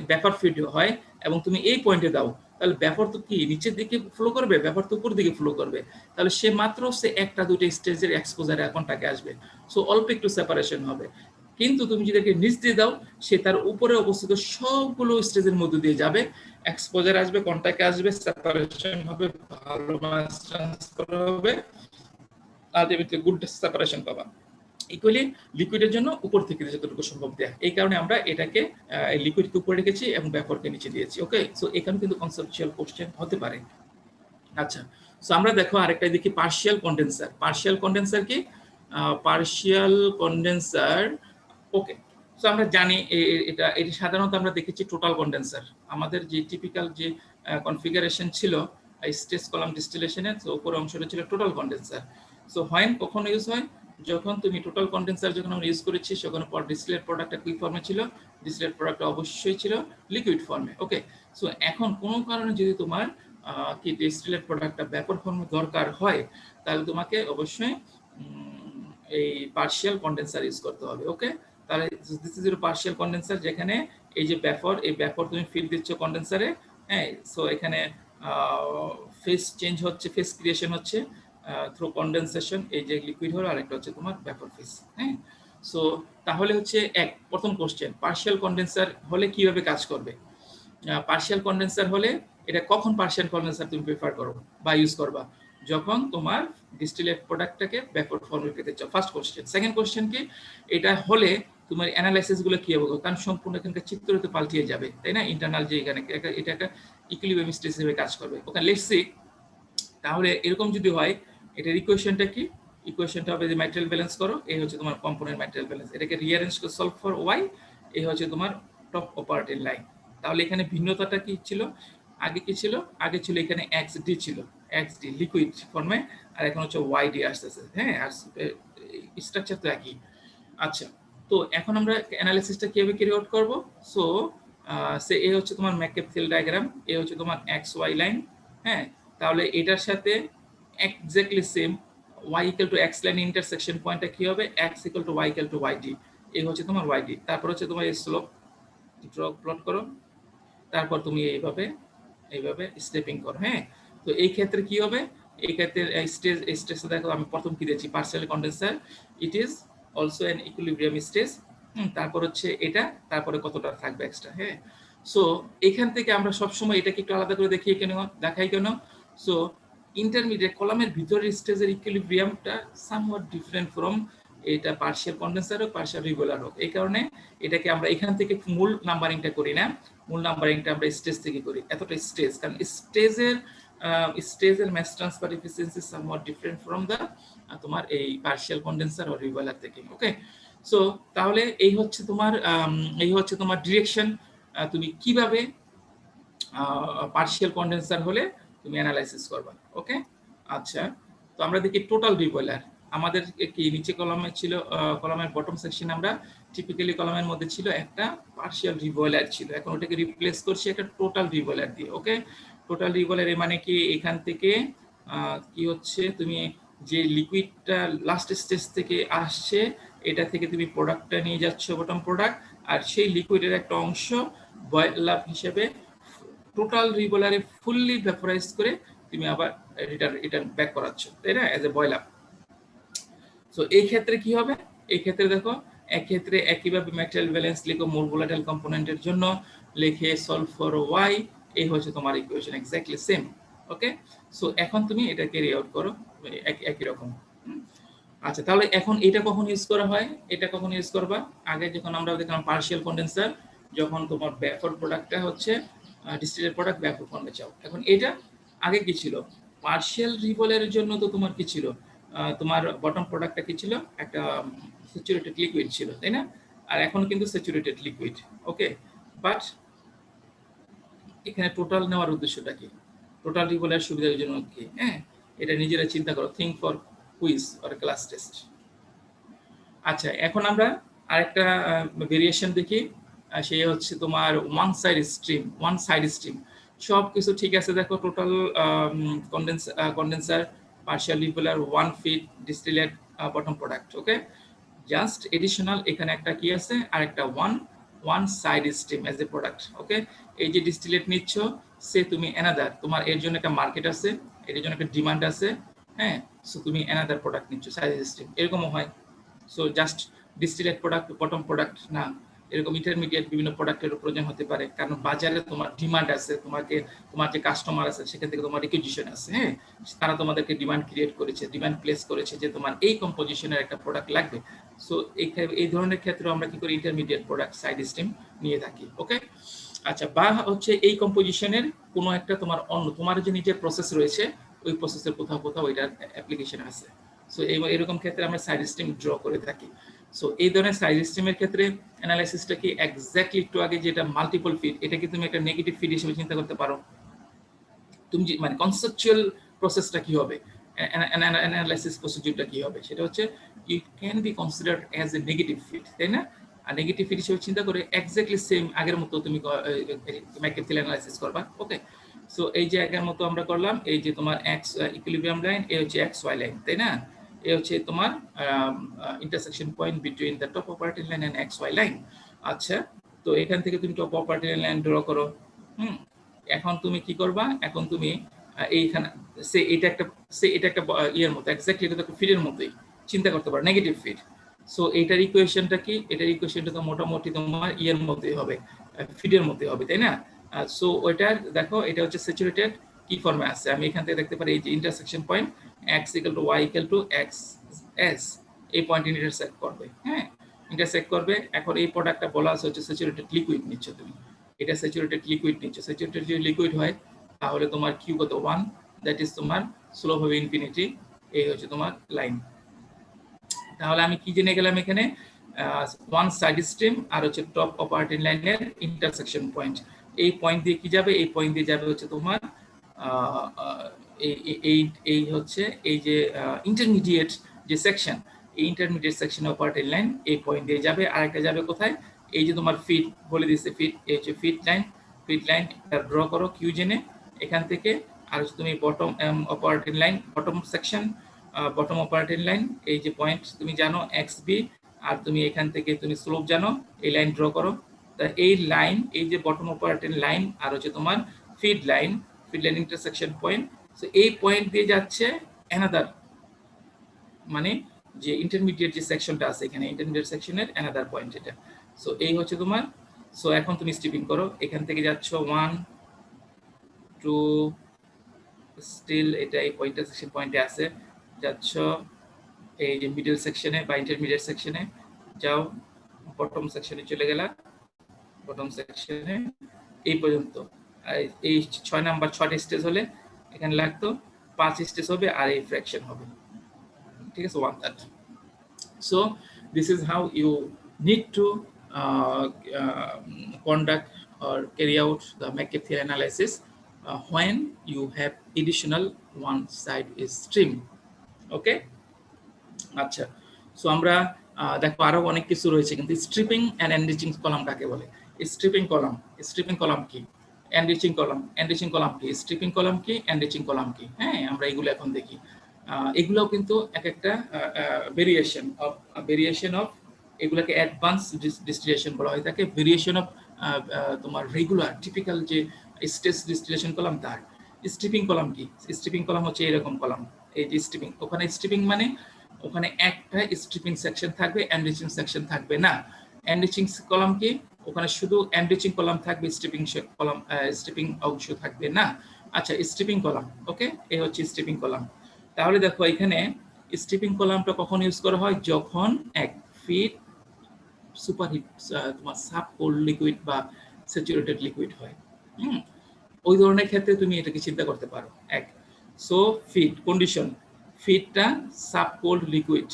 ব্যাফর ফিড হয় এবং তুমি এই পয়েন্টে দাও, তাহলে ব্যাফর তো কি নিচের দিকে ফ্লো করবে, ব্যাফর তো উপর দিকে ফ্লো করবে, তাহলে সে মাত্র একটা দুটো স্টেজের এক্সপোজারে এখনটাকে আসবে, সো অল্প একটু সেপারেশন হবে। কিন্তু তুমি যদি একে নিচ দিয়ে দাও, সে তার উপরে অবস্থিত সবগুলো স্টেজের মধ্যে দিয়ে যাবে, এক্সপোজার আসবে, কন্টাক্টে আসবে, সেপারেশন হবে, ভালো মাস ট্রান্সফার হবে, আলটিমেটলি গুড সেপারেশন পাবা। ইকুয়ালি লিকুইডের জন্য উপর থেকে যতটুকু সম্ভব দেয়া, এই কারণে আমরা এটাকে লিকুইডকে উপরে রেখেছি এবং ব্যাফরকে নিচে দিয়েছি। ওকে, সো এখানে কিন্তু কনসেপচুয়াল কোশ্চেন হতে পারে। আচ্ছা, সো আমরা দেখো আরেকটা দেখি পার্শিয়াল কন্ডেন্সার। পার্শিয়াল কন্ডেন্সার কি? পার্শিয়াল কন্ডেন্সার, ওকে, সো আমরা জানি এটা সাধারণত আমরা দেখেছি টোটাল কন্ডেন্সার। আমাদের যে টিপিক্যাল যে কনফিগারেশন ছিল স্টেজ কলাম ডিস্টিলেশনের, তো উপর অংশটা ছিল টোটাল কন্ডেন্সার। সো হোয়েন কখন ইউজ হয়? যখন তুমি টোটাল কন্ডেন্সার যখন আমরা ইউজ করেছি, সেখানে পর ডিস্টিলেট প্রোডাক্টটা কি ফর্মে ছিল? ডিস্টিলেট প্রোডাক্টটা অবশ্যই ছিল লিকুইড ফর্মে। ওকে, সো এখন কোনো কারণে যদি তোমার কি ডিস্টিলেট প্রোডাক্টটা ব্যাপক ফর্মে দরকার হয়, তাহলে তোমাকে অবশ্যই এই পার্শিয়াল কন্ডেন্সার ইউজ করতে হবে। ওকে, তাহলে this is your partial condenser, যেখানে এই যে ব্যাপর তুমি ফিল দিচ্ছ কন্ডেন্সারে, হ্যাঁ। সো এখানে ফেস চেঞ্জ হচ্ছে, ফেস ক্রিয়েশন হচ্ছে থ্রু কন্ডেনসেশন, এই যে লিকুইড হলো, আরেকটা হচ্ছে তোমার ব্যাপর ফেস, হ্যাঁ। সো তাহলে হচ্ছে প্রথম কোশ্চেন, পার্শিয়াল কন্ডেন্সার হলে কিভাবে কাজ করবে? পার্শিয়াল কন্ডেন্সার হলে এটা কখন পার্শিয়াল কন্ডেন্সার তুমি প্রেফার করো বা ইউজ করবা? যখন তোমার ডিস্টিলেট প্রোডাক্টটাকে ব্যাপর ফর্মে পেতে চাও, ফার্স্ট কোশ্চেন। সেকেন্ড কোশ্চেন কি, এটা হলে তোমার অ্যানালাইসিস গুলো কি হবে? কারণ সম্পূর্ণ এখানকার চিত্রতে পাল্টিয়ে যাবে, তাই না? ইন্টারনাল যে এখানে এটা একটা ইকুইলিব্রিয়াম স্টেজ হিসেবে কাজ করবে। ওকে, লেটস সি। তাহলে এরকম যদি হয়, এটার ইকুয়েশনটা কি? ইকুয়েশনটা হবে যে ম্যাটেরিয়াল ব্যালেন্স করো, এই হচ্ছে তোমার কম্পোনেন্ট ম্যাটেরিয়াল ব্যালেন্স, এটাকে রিঅ্যারেঞ্জ করে সলভ ফর ওয়াই, এই হচ্ছে তোমার টপ অপারেটিং লাইন। তাহলে এখানে ভিন্নতাটা কি ছিল? আগে কি ছিল? আগে ছিল এখানে এক্সডি ছিল, এক্সডি লিকুইড ফর্মে, আর এখন হচ্ছে ওয়াইডি আসতেছে, হ্যাঁ। আর স্ট্রাকচার তো একই। আচ্ছা, তো এখন আমরা অ্যানালিসিসটা কিভাবে ক্যারি আউট করব? সো সে এই হচ্ছে তোমার ম্যাককেপ ফিল ডায়াগ্রাম, এই হচ্ছে তোমার এক্স ওয়াই লাইন, হ্যাঁ। তাহলে এটার সাথে exactly same y equal to x line intersection পয়েন্টটা কি হবে? x equal to y equal two yd, এই হচ্ছে তোমার yd। তারপর হচ্ছে তোমার এই স্লোপ ড্র প্লট করো, তারপর তুমি এইভাবে স্টেপিং করো, হ্যাঁ। তো এই ক্ষেত্রে কি হবে? এই ক্ষেত্রে স্টেজ দেখো, আমি প্রথম কি দিয়েছি, partial condenser, it is also an equilibrium stage. তারপর হচ্ছে এটা, তারপরে কতটা থাকবে এক্সট্রা, হ্যাঁ। সো এখান থেকে আমরা সবসময় এটাকে একটু আলাদা করে দেখাই কেন? সো ইন্টারমিডিয়েট কলামের ভিতরের স্টেজের ইকুইলিব্রিয়ামটা সামহাট ডিফারেন্ট ফ্রম এটা পার্শিয়াল কন্ডেন্সার হোক, পার্শিয়াল রেগুলার হোক। এই কারণে এটাকে আমরা এখান থেকে মূল নাম্বারিংটা করি না, মূল নাম্বারিংটা আমরা স্টেজ থেকে করি। এতটা স্টেজ, কারণ স্টেজের mass transfer efficiency somewhat different from the তোমার এই পার্শিয়াল কন্ডেন্সার অর রেগুলার থেকে। ওকে, সো তাহলে এই হচ্ছে তোমার ডিরেকশন, তুমি কিভাবে পার্শিয়াল কন্ডেন্সার হলে তুমি অ্যানালাইসিস করবা। ওকে, আচ্ছা, তো আমরা দেখি টোটাল রিবয়লার। আমাদের কি নিচে কলামে ছিল, কলামের বটম সেকশন আমরা টিপিক্যালি কলামের মধ্যে ছিল একটা পার্শিয়াল রিবয়লার ছিল, এখন ওটাকে রিপ্লেস করছি একটা টোটাল রিবয়লার দিয়ে। ওকে, টোটাল রিবয়লার এর মানে কি? এখান থেকে কি হচ্ছে, তুমি যে লিকুইডটা লাস্ট স্টেজ থেকে আসছে, এটা থেকে তুমি প্রোডাক্টটা নিয়ে যাচ্ছ, বটম প্রোডাক্ট, আর সেই লিকুইডের একটা অংশ বয়েল আপ হিসেবে টোটাল রিবয়লারে ফুললি ভ্যাপোরাইজ করে তুমি আবার রিটার্ন ব্যাক করাচ্ছ, তাই না, as a boil up. So এই ক্ষেত্রে কি হবে? এই ক্ষেত্রে দেখো, ক্ষেত্রে একইভাবে ম্যাটেরিয়াল ব্যালেন্স লিখো, মোর ভোলাটাইল কম্পোনেন্টের জন্য লিখে সলভ ফর ওয়াই, এই হচ্ছে তোমার ইকুয়েশন এক্স্যাক্টলি সেম। ওকে, সো এখন তুমি এটা ক্যারি আউট করো একই রকম। আচ্ছা, তাহলে এখন এটা কখন ইউজ করা হয়? এটা কখন ইউজ করবা? আগে যখন আমরা দেখলাম পার্শিয়াল কন্ডেন্সার, যখন তোমার ব্যাফর প্রোডাক্টটা হচ্ছে ডিস্টিলেট প্রোডাক্ট ব্যাফর ফর্মে চাও। এখন এটা আগে কি ছিল? পার্শিয়াল রিবয়লারের জন্য তো তোমার কি ছিল? তোমার বটম প্রোডাক্টটা কি ছিল? একটা স্যাচুরেটেড লিকুইড ছিল, তাই না? আর এখন কিন্তু স্যাচুরেটেড লিকুইড। ওকে, বাট এখানে টোটাল নেওয়ার উদ্দেশ্যটা কি? টোটাল রিবয়লার সুবিধার জন্য কি? হ্যাঁ, এটা নিজেরা চিন্তা করো, think for quiz or class test. আচ্ছা, এখন আমরা আরেকটা ভেরিয়েশন দেখি, সেই হচ্ছে তোমার ওয়ান সাইড স্ট্রিম। সবকিছু ঠিক আছে। দেখো total condenser partial reboiler 1 feed distillate bottom product. Okay, just additional এখানে একটা কি আছে, আর একটা one side stream as a product. Okay, এই যে ডিস্টিলেট নিচ্ছ, সে তুমি অ্যানাদার, তোমার এর জন্য একটা মার্কেট আছে, এর জন্য একটা ডিমান্ড আছে, হ্যাঁ, সো তুমি অ্যানাদার প্রোডাক্ট নিচ্ছ সাইড স্ট্রিম, এরকমও হয়। So just distillate product bottom product না, এরকম ইন্টারমিডিয়েট বিভিন্ন প্রোডাক্টের প্রয়োজন হতে পারে, কারণ বাজারে তোমার ডিমান্ড আছে, তোমার যে কাস্টমার আছে সেখান থেকে তোমার রিকুইজিশন আছে, হ্যাঁ, তারা তোমাদেরকে ডিমান্ড ক্রিয়েট করেছে, ডিমান্ড প্লেস করেছে যে তোমার এই কম্পোজিশনের একটা প্রোডাক্ট লাগবে। সো এই ধরনের ক্ষেত্রে আমরা কি করি, ইন্টারমিডিয়েট প্রোডাক্ট সাইড স্ট্রিম নিয়ে থাকি। ওকে, আচ্ছা, বা হচ্ছে এই কম্পোজিশনের কোনো একটা তোমার যে নিজের প্রসেস রয়েছে, ওই প্রসেসের কোথাও এটার অ্যাপ্লিকেশন আছে। সো এরকম ক্ষেত্রে আমরা সাইড স্ট্রিম ড্র করে থাকি। সো এই ধরনের সাইড স্ট্রিমের ক্ষেত্রে অ্যানালাইসিসটা কি এক্স্যাক্টলি একটু আগে যেটা মাল্টিপল ফিড, এটা কি তুমি একটা নেগেটিভ ফিড হিসেবে চিন্তা করতে পারো। তুমি মানে কনসেপচুয়াল প্রসেসটা কি হবে, অ্যানালাইসিস প্রসিডিউরটা কি হবে, সেটা হচ্ছে it can be considered as a negative feed, তাই না? আর নেগেটিভ ফিড হিসেবে চিন্তা করে এক্স্যাক্টলি সেম আগের মতো তুমি ম্যাকেথিল অ্যানালাইসিস করবা। ওকে, সো এই যে আগের মতো আমরা করলাম, এই যে তোমার এক্স ইকুইলিব্রিয়াম লাইন, এই হচ্ছে এক্স ওয়াই লাইন, তাই না? এই হচ্ছে তোমার intersection point between the top operating line and X Y line. আচ্ছা, তো এখান থেকে তুমি টপ অপারেটিং লাইন ড্র করো। এখন তুমি কি করবা, এখন তুমি এইখানে এটা একটা ইয়ের মতো, এক্স্যাক্টলি এটা তো ফিডের মতোই চিন্তা করতে পারো, নেগেটিভ ফিড। সো এটার ইকুয়েশনটা কি, এটার ইকুয়েশনটা তো মোটামুটি তোমার ইয়ের মতোই হবে, ফিডের মতোই হবে, তাই না? সো ওইটার দেখো, এটা হচ্ছে স্যাচুরেটেড কি ফর্মে আছে, আমি এখান থেকে দেখতে পারি এই যে intersection point x = y = x s, এই পয়েন্ট ইন্টারসেক্ট করবে, হ্যাঁ, ইন্টারসেক্ট করবে। এখন এই প্রোডাক্টটা বলা আছে হচ্ছে স্যাচুরেটেড লিকুইড নিচ্ছ তুমি, এটা স্যাচুরেটেড লিকুইড নিচ্ছ। স্যাচুরেটেড যদি লিকুইড হয় তাহলে তোমার কিউ কত 1, দ্যাট ইজ তোমার স্লোপ হবে ইনফিনিটি, এই হচ্ছে তোমার লাইন। তাহলে আমি কি জেনে গেলাম এখানে, ওয়ান সাইড স্ট্রিম আর হচ্ছে টপ অপারেটিং লাইনের ইন্টারসেকশন পয়েন্ট, এই পয়েন্ট দিয়ে কি যাবে, এই পয়েন্ট দিয়ে যাবে হচ্ছে তোমার এই হচ্ছে এই যে ইন্টারমিডিয়েট যে সেকশন, এই ইন্টারমিডিয়েট সেকশন অপারেটিং লাইন এই পয়েন্ট দিয়ে যাবে। আরেকটা যাবে কোথায়, এই যে তোমার ফিট বলে দিচ্ছে, ফিট, এই হচ্ছে ফিট লাইন ড্র করো কিউ জেনে এখান থেকে। আর হচ্ছে তুমি bottom operating line, bottom section bottom operating line, এই যে পয়েন্ট তুমি জানো এক্স বি, আর তুমি এখান থেকে তুমি স্লোপ জানো, এই লাইন ড্র করো। তা এই লাইন, এই যে বটম অপারেটিং লাইন আর হচ্ছে তোমার feed line intersection point, so এই পয়েন্ট দিয়ে যাচ্ছে অ্যানাদার, মানে যে ইন্টারমিডিয়েট যে সেকশনটা আছে এখানে, ইন্টারমিডিয়েট সেকশনের অ্যানাদার পয়েন্ট এটা। সো এই হচ্ছে তোমার, সো এখন তুমি স্ট্রিপিং করো, এখান থেকে যাচ্ছ 1 2, স্টিল এটা এই ইন্টারসেকশন পয়েন্টে আছে, যাচ্ছ এই যে মিডল সেকশনে বা ইন্টারমিডিয়েট সেকশনে যাও, বটম সেকশনে চলে গেলা, বটম সেকশনে এই পর্যন্ত। এই 6 নাম্বার 6টা স্টেজ হলে এখানে লাগতো 5 স্টেজ হবে, আর এই ফ্র্যাকশন হবে, ঠিক আছে, 1/3। So this is how you need to conduct or carry out the McCabe analysis when you have additional one side stream. ওকে, আচ্ছা, সো আমরা দেখো আরো অনেক কিছু রয়েছে, কিন্তু স্ট্রিপিং এন্ড এনরিচিং কলাম কাকে বলে? স্ট্রিপিং কলাম কি, এনরিচিং কলাম কি, স্ট্রিপিং কলাম কি, এনরিচিং কলাম কি, হ্যাঁ, আমরা এগুলো এখন দেখি। এগুলোও কিন্তু এক একটা ভেরিয়েশন অফ এগুলোকে অ্যাডভান্স ডিস্টিলেশন বলা হয় থাকে, ভেরিয়েশন অফ তোমার রেগুলার টিপিক্যাল যে স্টেজ ডিস্টিলেশন কলাম তার। স্ট্রিপিং কলাম কি, স্ট্রিপিং কলাম হচ্ছে এরকম কলাম, এই যে স্ট্রিপিং, ওখানে স্ট্রিপিং মানে ওখানে একটা স্ট্রিপিং সেকশন থাকবে, এনরিচিং সেকশন থাকবে না। এনরিচিং কলাম কি, ওখানে শুধু এনরিচিং কলাম থাকবে, স্ট্রিপিং অংশ থাকবে না। আচ্ছা, স্ট্রিপিং কলাম, ওকে, এই হচ্ছে স্ট্রিপিং কলাম। তাহলে দেখো এখানে স্ট্রিপিং কলামটা কখন ইউজ করা হয়, যখন এক ফিড সুপারহিট তোমার সাব কোল্ড লিকুইড বা স্যাচুরেটেড লিকুইড হয়, ওই ধরনের ক্ষেত্রে তুমি এটাকে চিন্তা করতে পারো। এক, সো ফিড কন্ডিশন, ফিডটা সাব কোল্ড লিকুইড,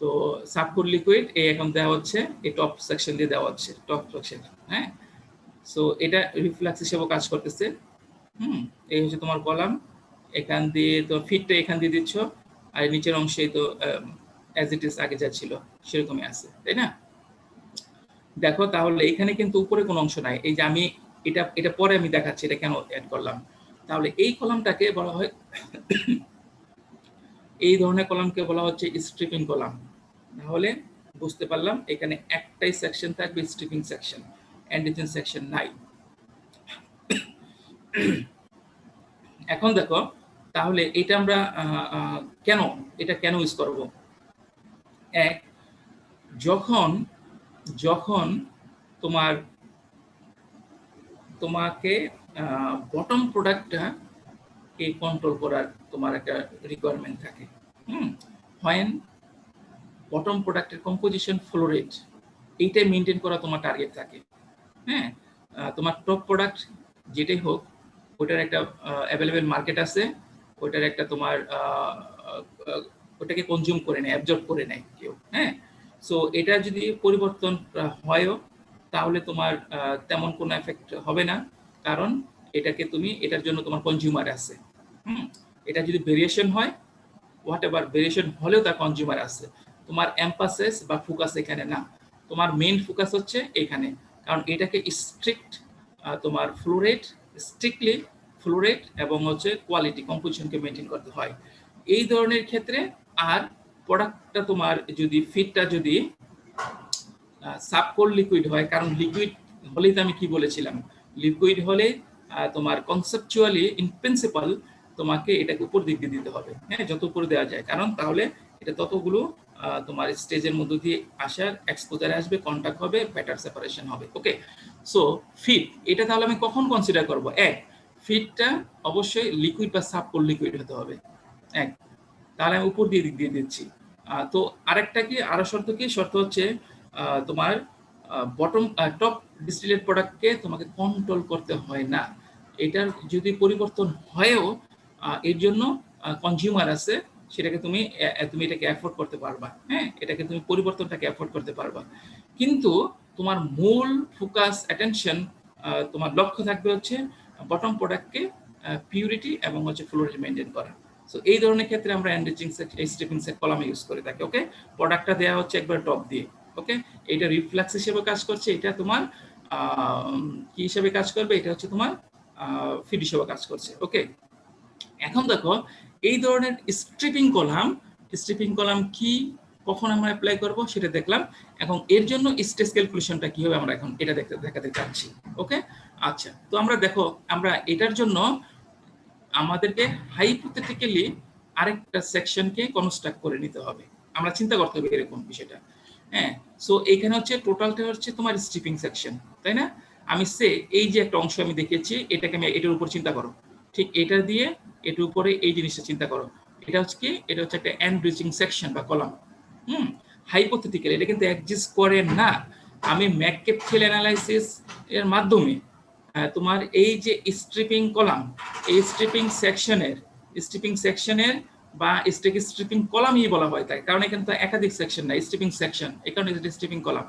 তো সাব কোল্ড লিকুইড এই এখন দেওয়া হচ্ছে, এই টপ সেকশন দিয়ে দেওয়া হচ্ছে, টপ সেকশন, হ্যাঁ, সো এটা রিফ্লাক্স হিসেবে কাজ করতেছে। এই হচ্ছে তোমার কলাম, এখান দিয়ে তো ফিডটা এখান দিয়ে দিচ্ছ, আর নিচের অংশে তো অ্যাজ ইট ইজ আগে যা ছিল সেরকমই আছে, তাই না? দেখো তাহলে এখানে কিন্তু উপরে কোনো অংশ নাই, এই যে আমি এটা এটা পরে আমি দেখাচ্ছি এটা কেন অ্যাড করলাম। তাহলে এই কলামটাকে বলা হয় এই ধরনের কলামকে বলা হচ্ছে স্ট্রিপিং কলাম। তাহলে বুঝতে পারলাম এখানে একটাই সেকশন থাকবে স্ট্রিপিং সেকশন, এন্ডিজিং সেকশন নাই। এখন দেখো তাহলে এটা আমরা কেন ইউজ করব। এক, যখন যখন তোমাকে বটম প্রোডাক্টটা কে কন্ট্রোল করার তোমার একটা রিকোয়ারমেন্ট থাকে। হোয়েন বটম প্রোডাক্টের কম্পোজিশন ফ্লো রেট এইটাই মেনটেন করা তোমার টার্গেট থাকে। হ্যাঁ, তোমার টপ প্রোডাক্ট যেটাই হোক ওটার একটা অ্যাভেলেবেল মার্কেট আছে, ওটার একটা তোমার ওটাকে কনজিউম করে নেয়, অ্যাবজর্ব করে নেয় কেউ। হ্যাঁ, সো এটা যদি পরিবর্তন হয়ও তাহলে তোমার তেমন কোনো এফেক্ট হবে না, কারণ এটার জন্য তোমার কনজিউমার আছে। এটা যদি ভেরিয়েশন হয়, হোয়াট এভার ভেরিয়েশন হলেও তার কনজিউমার আছে। তোমার এমফাসিস বা ফোকাস এখানে না, তোমার মেইন ফোকাস হচ্ছে এখানে, কারণ এটাকে স্ট্রিক্ট তোমার স্ট্রিক্টলি ফ্লো রেট এবং হচ্ছে কোয়ালিটি কম্পোজিশনকে মেনটেন করতে হয় এই ধরনের ক্ষেত্রে। আর প্রোডাক্টটা তোমার যদি ফিটটা যদি সাবকোল লিকুইড হয়, কারণ লিকুইড হলেই তো আমি কি বলেছিলাম, লিকুইড হলে তোমার কনসেপচুয়ালি ইন প্রিন্সিপাল তোমাকে এটাকে উপর দিক দিয়ে দিতে হবে। হ্যাঁ, যত উপরে দেওয়া যায়, কারণ তাহলে এটা ততগুলো তোমার স্টেজের মধ্য দিয়ে আসার এক্সপোজারে আসবে, কন্টাক্ট হবে, বেটার সেপারেশন হবে। ওকে, সো ফিট এটা তাহলে আমি কখন কনসিডার করব। এক, ফিটটা অবশ্যই লিকুইড বা সাবকোল লিকুইড হতে হবে। এক, তাহলে আমি উপর দিয়ে দিক দিয়ে দিচ্ছি। তো আরেকটা কি, আরো শর্ত হচ্ছে তোমার বটম টপ ডিস্টিলেট প্রোডাক্টকে তোমাকে কন্ট্রোল করতে হয় না। এটার যদি পরিবর্তন হয়ও এর জন্য কনজিউমার আছে, সেটাকে তুমি এটাকে অ্যাফোর্ড করতে পারবা। হ্যাঁ, এটাকে তুমি পরিবর্তনটাকে অ্যাফোর্ড করতে পারবা, কিন্তু তোমার মূল ফোকাস অ্যাটেনশন তোমার লক্ষ্য থাকবে হচ্ছে বটম প্রোডাক্টকে পিউরিটি এবং হচ্ছে ফ্লো রেট মেনটেন করা। সো এই ধরনের ক্ষেত্রে আমরা enriching set, stripping set column use করে থাকি। ওকে, প্রোডাক্টটা দেওয়া হচ্ছে একবার টপ দিয়ে। ওকে, এটা রিফ্লেক্স হিসেবে কাজ করছে, এটা তোমার কি হিসেবে কাজ করবে, এটা হচ্ছে তোমার ফিড হিসেবে কাজ করছে। ওকে, এখন দেখো এই ধরনের স্ট্রিপিং কলাম কি, কখন আমরা অ্যাপ্লাই করব সেটা দেখলাম। এখন এর জন্য স্ট্রেস ক্যালকুলেশনটা কি হবে আমরা এখন এটা দেখাতে চাচ্ছি। ওকে, আচ্ছা, তো আমরা এটার জন্য আমাদেরকে হাইপোথেটিক্যালি আরেকটা সেকশনকে কনস্ট্রাক্ট করে নিতে হবে, আমরা চিন্তা করতে হবে এরকম বিষয়টা। হ্যাঁ, সো এখানে হচ্ছে টোটালটা হচ্ছে তোমার স্ট্রিপিং সেকশন, তাই না। আমি এই যে একটা অংশ আমি দেখিয়েছি, এটাকে আমি এটার উপর চিন্তা করো, ঠিক এটা দিয়ে এটার উপরে এই জিনিসটা চিন্তা করো। এটা হচ্ছে কি, এটা হচ্ছে একটা এনরিচিং সেকশন বা কলাম। হাইপোথেটিক্যালি এটা কিন্তু এক্সিস্ট করে না। আমি ম্যাককেপথেল অ্যানালাইসিস এর মাধ্যমে তোমার এই যে স্ট্রিপিং কলাম, এই স্ট্রিপিং সেকশনের বা স্ট্রিপিং কলামই বলা হয়, তাই কারণ এখানে তো একাধিক সেকশন না, স্ট্রিপিং সেকশন, এই কারণে এটা স্ট্রিপিং কলাম।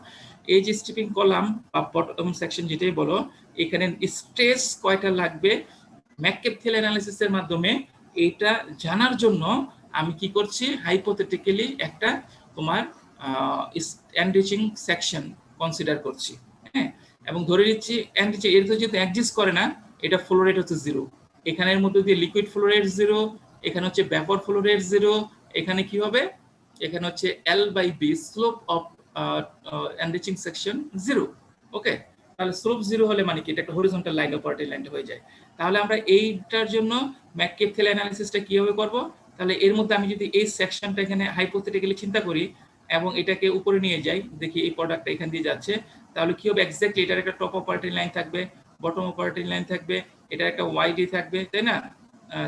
এই যে স্ট্রিপিং কলাম বা বটম সেকশন যেটাই বলো, এখানে স্ট্রেস কয়টা লাগবে ম্যাককেপথেল অ্যানালিসিসের মাধ্যমে এটা জানার জন্য আমি কি করছি, হাইপোথেটিক্যালি একটা তোমার এনরিচিং সেকশন কনসিডার করছি। হ্যাঁ, এবং ধরে নিচ্ছি এনরিচিং এর তো যেহেতু এক্সিস্ট করে না, এটা ফ্লো রেট হচ্ছে 0, এখানের মধ্যে দিয়ে লিকুইড ফ্লো রেট 0, এখানে হচ্ছে ভ্যাপর ফ্লো রেট 0, এখানে কি হবে, এখানে হচ্ছে L/B slope of enriching section 0। ওকে, তাহলে স্লোপ 0 হলে মানে কি, এটা একটা হরিজন্টাল লাইন বা ভার্টিক্যাল লাইন হয়ে যায়। তাহলে আমরা এইটার জন্য ম্যাককেপথেল অ্যানালিসিসটা কিভাবে করব, তাহলে এর মধ্যে আমি যদি এই সেকশনটা এখানে হাইপোথেটিক্যালি চিন্তা করি এবং এটাকে উপরে নিয়ে যাই, দেখি এই প্রোডাক্টটা এখান দিয়ে যাচ্ছে, তাহলে কি হবে, এক্স্যাক্টলি এটার একটা টপ অপারেটিং লাইন থাকবে, বটম অপারেটিং লাইন থাকবে, এটার একটা ওয়াইডি থাকবে, তাই না,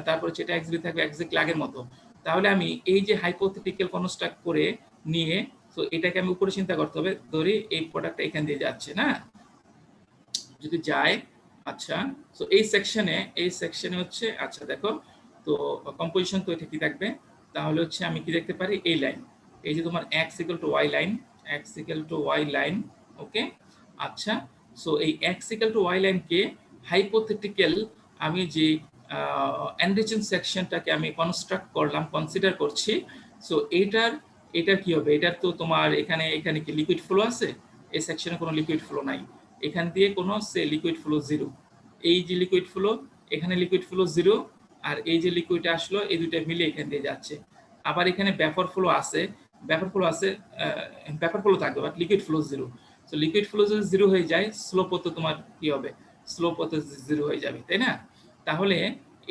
তারপর হচ্ছে এটা এক্সবি থাকবে এক্স্যাক্টলি আগের মতো। তাহলে আমি এই যে হাইপোথেটিক্যাল কনস্ট্রাক্ট করে নিয়ে, তো এটাকে আমি উপরে চিন্তা করতে হবে, ধরি এই প্রোডাক্টটা এখান দিয়ে যাচ্ছে না, যদি যায়, আচ্ছা, সো এই সেকশনে হচ্ছে, আচ্ছা দেখো তো কম্পোজিশন তো এটা কি থাকবে, তাহলে হচ্ছে আমি কি দেখতে পারি, এই লাইন, এই যে তোমার x = y লাইন। ওকে, আচ্ছা, সো এই x = y লাইনকে হাইপোথেটিক্যাল আমি যে এনরিচিং সেকশনটাকে আমি কনসিডার করছি, সো এটা কি হবে, এটার তো তোমার এখানে কি লিকুইড ফ্লো আছে, এই সেকশনে কোনো লিকুইড ফ্লো নাই, এখান দিয়ে কোনো সে লিকুইড ফ্লো জিরো, এই যে লিকুইড ফ্লো, এখানে লিকুইড ফ্লো জিরো, আর এই যে লিকুইড আসলো এই দুইটা মিলে এখান দিয়ে যাচ্ছে। আবার এখানে ব্যাপর ফ্লো আছে, ব্যাপর ফ্লো থাকবে, বাট লিকুইড ফ্লো জিরো। তো লিকুইড ফ্লো যদি জিরো হয়ে যায়, স্লোপ তো তোমার কি হবে, স্লোপ তো জিরো হয়ে যাবে, তাই না? তাহলে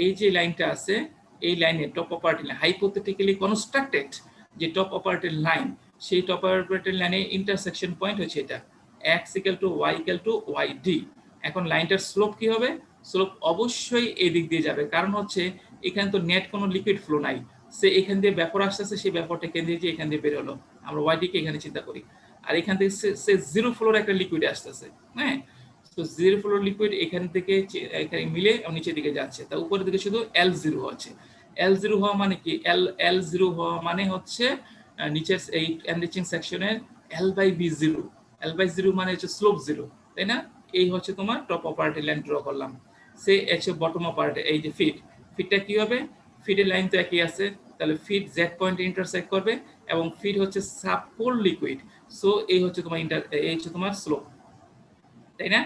এই যে লাইনটা আছে, এই লাইনে top operating line, hypothetically constructed যে টপ অপারেটিং লাইন, সেই টপ অপারেটিং লাইনে ইন্টারসেকশন পয়েন্ট হচ্ছে এটা, x = y yd। এখন লাইনটার স্লোপ কি হবে? স্লোপ অবশ্যই এই দিক দিয়ে যাবে, কারণ হচ্ছে এখানে তো নেট কোনো লিকুইড ফ্লো নাই, সে এখান দিয়ে ব্যাপর আসতেছে, সেই ব্যাপরটা এখান দিয়ে যে এখান দিয়ে বের হলো, আমরা ওয়াই কে এখানে চিন্তা করি, আর এখান থেকে সে জিরো ফ্লোর একটা লিকুইড আসতেছে, হ্যাঁ। তো জিরো ফ্লোর লিকুইড এখান থেকে এখানে মিলে নিচের দিকে যাচ্ছে, তা উপরের দিকে শুধু L0 আছে। L0 হওয়া মানে কি? L0 হওয়া মানে হচ্ছে নিচের এই এনরিচিং সেকশনের L/B0, L/0 মানে হচ্ছে স্লোপ জিরো, তাই না? এই হচ্ছে তোমার টপ অপারেটিং লাইন ড্র করলাম। সে হচ্ছে বটম অপারেটিং, এই যে ফিটটা কি হবে? ফিটের লাইন তো একই আছে, তাহলে ফিট জেড পয়েন্টে ইন্টারসেক্ট করবে, এবং ফিট হচ্ছে সাবপোল লিকুইড, সো এই হচ্ছে তোমার এই হচ্ছে তোমার স্লোপ, তাই না?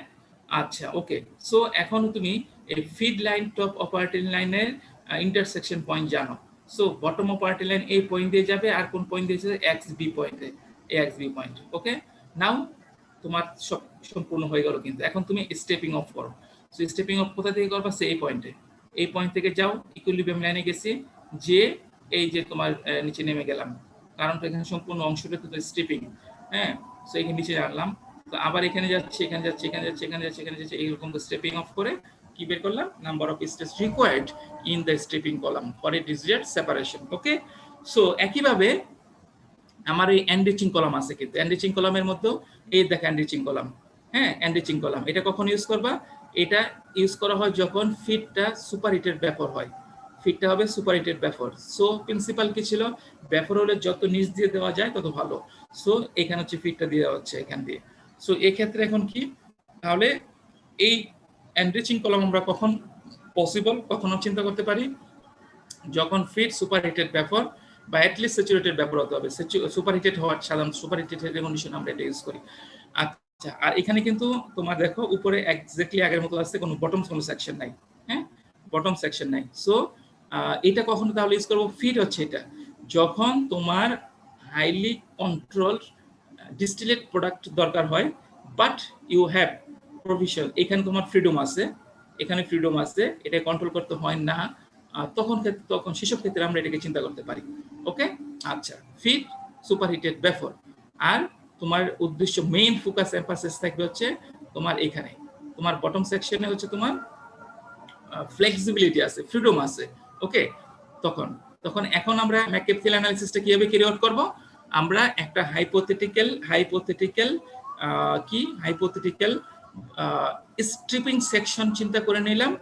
আচ্ছা, ওকে। সো এখন তুমি এই ফিড লাইন টপ অপারেটিং লাইনের ইন্টারসেকশন পয়েন্ট জানো। সো বটম অপারেটিং লাইন এই পয়েন্ট দিয়ে যাবে, আর কোন পয়েন্ট দিয়ে যাবে? XB পয়েন্টে, XB পয়েন্ট। ওকে, নাও তোমার সব সম্পূর্ণ হয়ে গেল, কিন্তু এখন তুমি স্টেপিং অফ করো। সো স্টেপিং অফ কোথা থেকে করবা? সে এই পয়েন্টে, এই পয়েন্ট থেকে যাও, ইকুইলিব্রিয়াম লাইনে গেছি, যে এই যে তোমার নিচে নেমে গেলাম, কারণ এখানে সম্পূর্ণ অংশটা তো স্টেপিং, হ্যাঁ। সো এখানে নিচে আনলাম, তো আবার এখানে যাচ্ছে, এখানে যাচ্ছে, এখানে যাচ্ছে, এখানে যাচ্ছে, এখানে যাচ্ছে, এইরকম স্টেপিং অফ করে কি বের করলাম? Number of steps required in the stepping column for a digital separation. Okay, so একইভাবে আমার এই এনরিচিং কলাম আছে, কিন্তু এনরিচিং কলামের মধ্যে এই দেখো এনরিচিং কলাম, হ্যাঁ, এনরিচিং কলাম। এটা কখন ইউজ করবা? এটা ইউজ করা হয় যখন ফিডটা সুপারহিটেড ব্যাপর হয়, ফিডটা হবে সুপারহিটেড ব্যাপর। সো প্রিন্সিপাল কি ছিল? ব্যাপর হলে যত নিচ দিয়ে দেওয়া যায় তত ভালো। সো এখানে হচ্ছে ফিডটা দেওয়া হচ্ছে এখান দিয়ে। সো এই ক্ষেত্রে এখন কি, তাহলে এই এনরিচিং কলাম আমরা কখন পসিবল, কখনো চিন্তা করতে পারি? যখন ফিড সুপারহিটেড ব্যাপর বা অ্যাটলিস্ট স্যাচুরেটেড ব্যাপর হতে হবে। সুপারহিটেড হওয়ার সাধারণত সুপারহিটেড কন্ডিশন আমরা এটা ইউজ করি। আচ্ছা, আর এখানে কিন্তু তোমার দেখো উপরে এক্স্যাক্টলি আগের মতো আছে, কোনো বটম কোনো সেকশন নাই, হ্যাঁ, বটম সেকশন নাই। সো এটা কখনো তাহলে ইউজ করবো? ফিড হচ্ছে এটা যখন তোমার হাইলি কন্ট্রোল ডিস্টিলেট প্রোডাক্ট দরকার হয়, বাট ইউ হ্যাভ প্রভিশন, এখানে তোমার ফ্রিডম আছে, এখানে ফ্রিডম আছে, এটা কন্ট্রোল করতে হয় না, তখন সেসব ক্ষেত্রে আমরা এটাকে চিন্তা করতে পারি। ওকে, আচ্ছা, ফিড সুপারহিটেড ব্যাপর, আর তোমার উদ্দেশ্য মেইন ফোকাস এমফাসিস থাকবে হচ্ছে তোমার এখানে, তোমার বটম সেকশনে হচ্ছে তোমার ফ্লেক্সিবিলিটি আছে, ফ্রিডম আছে। ওকে, তখন এখন আমরা ম্যাককেপথিয়াল অ্যানালিসিসটা কিভাবে ক্যারি আউট করব? আমরা একটা হাইপোথেটিক্যাল স্ট্রিপিং সেকশন চিন্তা করে নিলাম,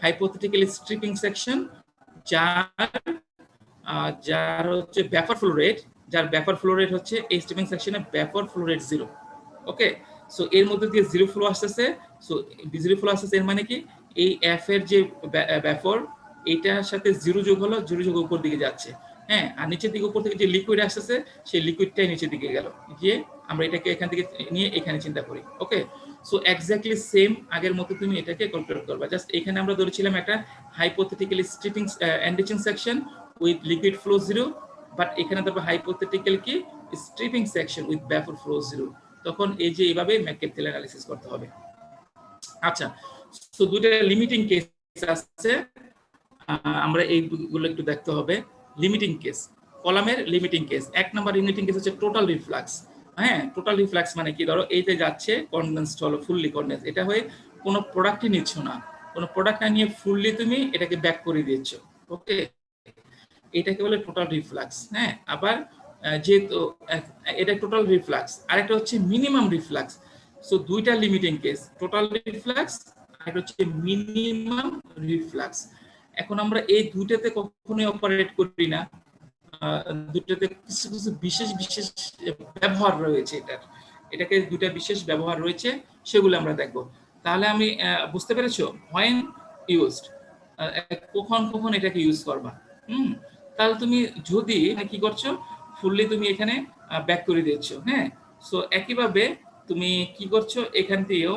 হাইপোথেটিক্যাল স্ট্রিপিং সেকশন যার হচ্ছে ব্যাপর ফ্লো রেট, যার ব্যাপর ফ্লো রেট হচ্ছে এই স্ট্রিপিং সেকশনে ব্যাপর ফ্লো রেট 0। ওকে, সো এর মধ্যে দিয়ে জিরো ফ্লো আসতেছে, সো জিরো ফ্লো আসতেছে এর মানে কি? এই এফ এর যে ব্যাপর, এইটার সাথে জিরো যোগ হলো, জিরো যোগ উপর দিকে যাচ্ছে, হ্যাঁ, আর নিচের দিকে উপর থেকে যে লিকুইড আসতেছে সেই লিকুইডটাই নিচের দিকে গেল, যে আমরা এটাকে এখান থেকে নিয়ে এখানে চিন্তা করি। ওকে, সো এক্স্যাক্টলি সেম আগের মতো তুমি এটাকে ক্যালকুলেট করবা। জাস্ট এখানে আমরা ধরেছিলাম একটা hypothetically stripping enriching section with liquid flow 0, but এখানে ধরবো হাইপোথেটিক্যাল কি স্ট্রিপিং সেকশন উইথ ব্যাপর ফ্লো 0। তখন এই যে এইভাবে ম্যাককেপথিয়াল অ্যানালিসিস করতে হবে। আচ্ছা, তো দুটো লিমিটিং কেস আছে, আমরা এইগুলো একটু দেখতে হবে। লিমিটিং কেস, কলামের লিমিটিং কেস, এক নাম্বার লিমিটিং কেস হচ্ছে টোটাল রিফ্লাক্স। হ্যাঁ, টোটাল রিফ্লাক্স মানে কি? ধরো এইতে যাচ্ছে কনডেন্সড হলো, ফুললি কনডেন্স, এটা হয়ে কোনো প্রোডাক্টই নিচ্ছ না, কোনো প্রোডাক্ট না নিয়ে ফুললি তুমি এটাকে ব্যাক করে দিচ্ছ। ওকে, এটাকে বলে টোটাল রিফ্লাক্স। হ্যাঁ, আবার যেহেতু এটা টোটাল রিফ্লাক্স, আরেকটা হচ্ছে মিনিমাম রিফ্লাক্স। সো দুইটা লিমিটিং কেস, টোটাল রিফ্লাক্স আর হচ্ছে মিনিমাম রিফ্লাক্স। এখন আমরা এই দুইটাতে কখনোই অপারেট করি না, দুইটাতে কিছু কিছু বিশেষ ব্যবহার রয়েছে, এটাকে দুইটা বিশেষ ব্যবহার রয়েছে, সেগুলো আমরা দেখব। তাহলে আমি বুঝতে পেরেছো হোয়েন ইউজড, কখন এটাকে ইউজ করবা। তাহলে তুমি যদি কি করছো, ফুললি তুমি এখানে ব্যাক করে দিচ্ছ, হ্যাঁ। সো একইভাবে তুমি কি করছো এখান দিয়েও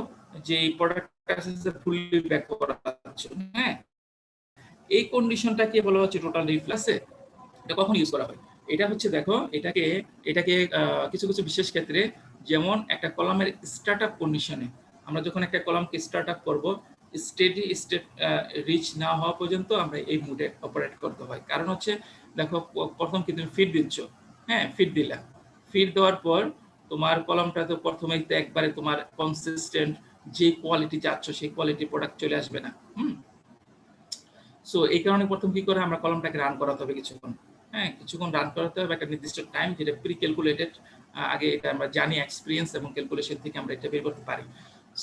যে প্রোডাক্টটা আছে ফুললি ব্যাক করাচ্ছ, হ্যাঁ। এই কন্ডিশনটাকে বলা হচ্ছে টোটাল রিফ্লাক্সে। এটা কখন ইউজ করা হয়? এটা হচ্ছে দেখো এটাকে কিছু কিছু বিশেষ ক্ষেত্রে, যেমন একটা কলামের স্টার্টআপ কন্ডিশনে আমরা যখন একটা কলামকে স্টার্টআপ করব, স্টেডি স্টেট রিচ না হওয়া পর্যন্ত আমরা এই মুডে অপারেট করতে হয়। কারণ হচ্ছে দেখো প্রথম কি তুমি ফিড দিচ্ছ, হ্যাঁ, ফিড দিলা, ফিড দেওয়ার পর তোমার কলামটা তো প্রথমেই তো একবারে তোমার কনসিস্টেন্ট যে কোয়ালিটি চাচ্ছ সেই কোয়ালিটি প্রোডাক্ট চলে আসবে না। সো এই কারণে প্রথম কি করে আমরা কলামটাকে রান করাতে হবে কিছুক্ষণ, হ্যাঁ, কিছুক্ষণ রান করাতে হবে একটা নির্দিষ্ট টাইম, যেটা প্রি ক্যালকুলেটেড। আগে এটা আমরা জানি, এক্সপিরিয়েন্স এবং ক্যালকুলেশন থেকে আমরা এটা বের করতে পারি।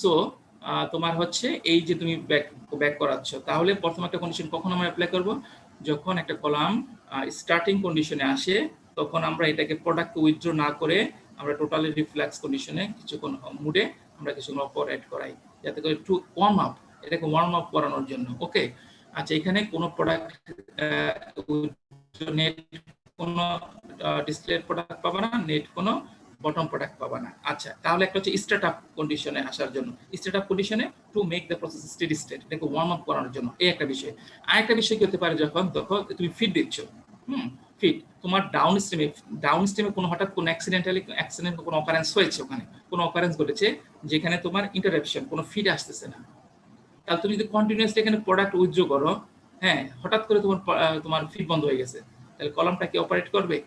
সো তোমার হচ্ছে এই যে তুমি ব্যাক করাচ্ছ, তাহলে প্রথম একটা কন্ডিশন কখন আমরা অ্যাপ্লাই করব? যখন একটা কলাম স্টার্টিং কন্ডিশনে আসে, তখন আমরা এটাকে প্রোডাক্টকে উইথড্র না করে আমরা টোটালি রিফ্লেক্স কন্ডিশনে কিছুক্ষণ মুডে আমরা কিছুক্ষণ অপারেট করাই, যাতে করে একটু ওয়ার্ম আপ, এটাকে ওয়ার্ম আপ করানোর জন্য। ওকে, আচ্ছা, এখানে কোনো প্রোডাক্ট নেট কোনো ডিসপ্লে প্রোডাক্ট পাবা না, নেট কোনো বটম প্রোডাক্ট পাবা না। আচ্ছা, তাহলে একটা হচ্ছে স্টার্টআপ কন্ডিশনে আসার জন্য, স্টার্টআপ কন্ডিশনে to make the process steady state, এটাকে ওয়ার্ম আপ করানোর জন্য, এই একটা বিষয়। আরেকটা বিষয় কি হতে পারে, যখন তুমি ফিড দিচ্ছ, ফিড তোমার ডাউন স্ট্রিমে কোনো হঠাৎ কোনো অ্যাক্সিডেন্ট কোনো অকারেন্স হয়েছে, ওখানে কোনো অকারেন্স ঘটেছে যেখানে তোমার ইন্টারাপশন, কোনো ফিড আসতেছে না। তাহলে তুমি যদি কন্টিনিউয়াসলি এখানে প্রোডাক্ট উইথড্র করো, হ্যাঁ, হঠাৎ করে তোমার ফিড বন্ধ হয়ে গেছে, তাহলে কলামটা কি অপারেট করবে?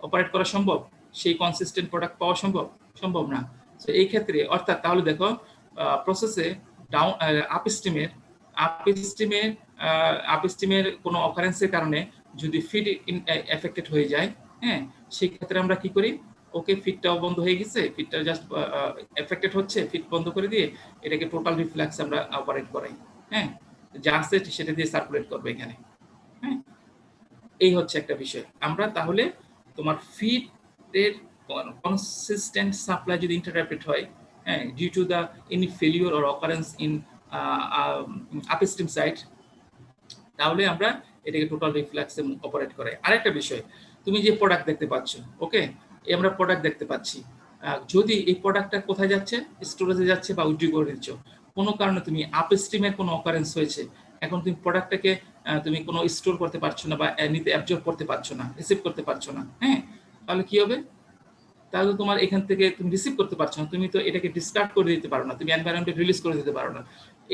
অপারেট করা সম্ভব? সেই কনসিস্টেন্ট প্রোডাক্ট পাওয়া সম্ভব না। তো এই ক্ষেত্রে অর্থাৎ তাহলে দেখো প্রসেসে ডাউন আপ স্ট্রিমের কোনো অকারেন্সের কারণে যদি ফিড এফেক্টেড হয়ে যায়, হ্যাঁ, সেই ক্ষেত্রে আমরা কি করি? ওকে, ফিডটাও বন্ধ হয়ে গেছে, ফিডটা জাস্ট এফেক্টেড হচ্ছে, ফিড বন্ধ করে দিয়ে এটাকে টোটাল রিফ্লেক্স আমরা অপারেট করাই, হ্যাঁ, যা আছে সেটা দিয়ে সার্কুলেট করবে এখানে, হ্যাঁ। এই হচ্ছে একটা বিষয়। আমরা তাহলে তোমার ফিডের কনসিস্টেন্ট সাপ্লাই যদি ইন্টারপ্রেট হয়, হ্যাঁ, due to the any failure or occurrence in upstream side, তাহলে আমরা এটাকে টোটাল রিফ্লেক্সে অপারেট করাই। আরেকটা বিষয়, তুমি যে প্রোডাক্ট দেখতে পাচ্ছ, ওকে, আমরা প্রোডাক্ট দেখতে পাচ্ছি, যদি এই প্রোডাক্টটা কোথায় যাচ্ছে, স্টোরেজে যাচ্ছে বা উইথড্র করে দিচ্ছ, কোনো কারণে তুমি আপস্ট্রিমের কোনো অকারেন্স হয়েছে, এখন তুমি প্রোডাক্টটাকে তুমি কোনো স্টোর করতে পারছো না বা নিতে অ্যাবজর্ব করতে পারছো না, রিসিভ করতে পারছো না, হ্যাঁ, তাহলে কি হবে? তাহলে তোমার এখান থেকে তুমি রিসিভ করতে পারছো না, তুমি তো এটাকে ডিসকার্ড করে দিতে পারো না, তুমি এনভায়রনমেন্টে রিলিজ করে দিতে পারো না।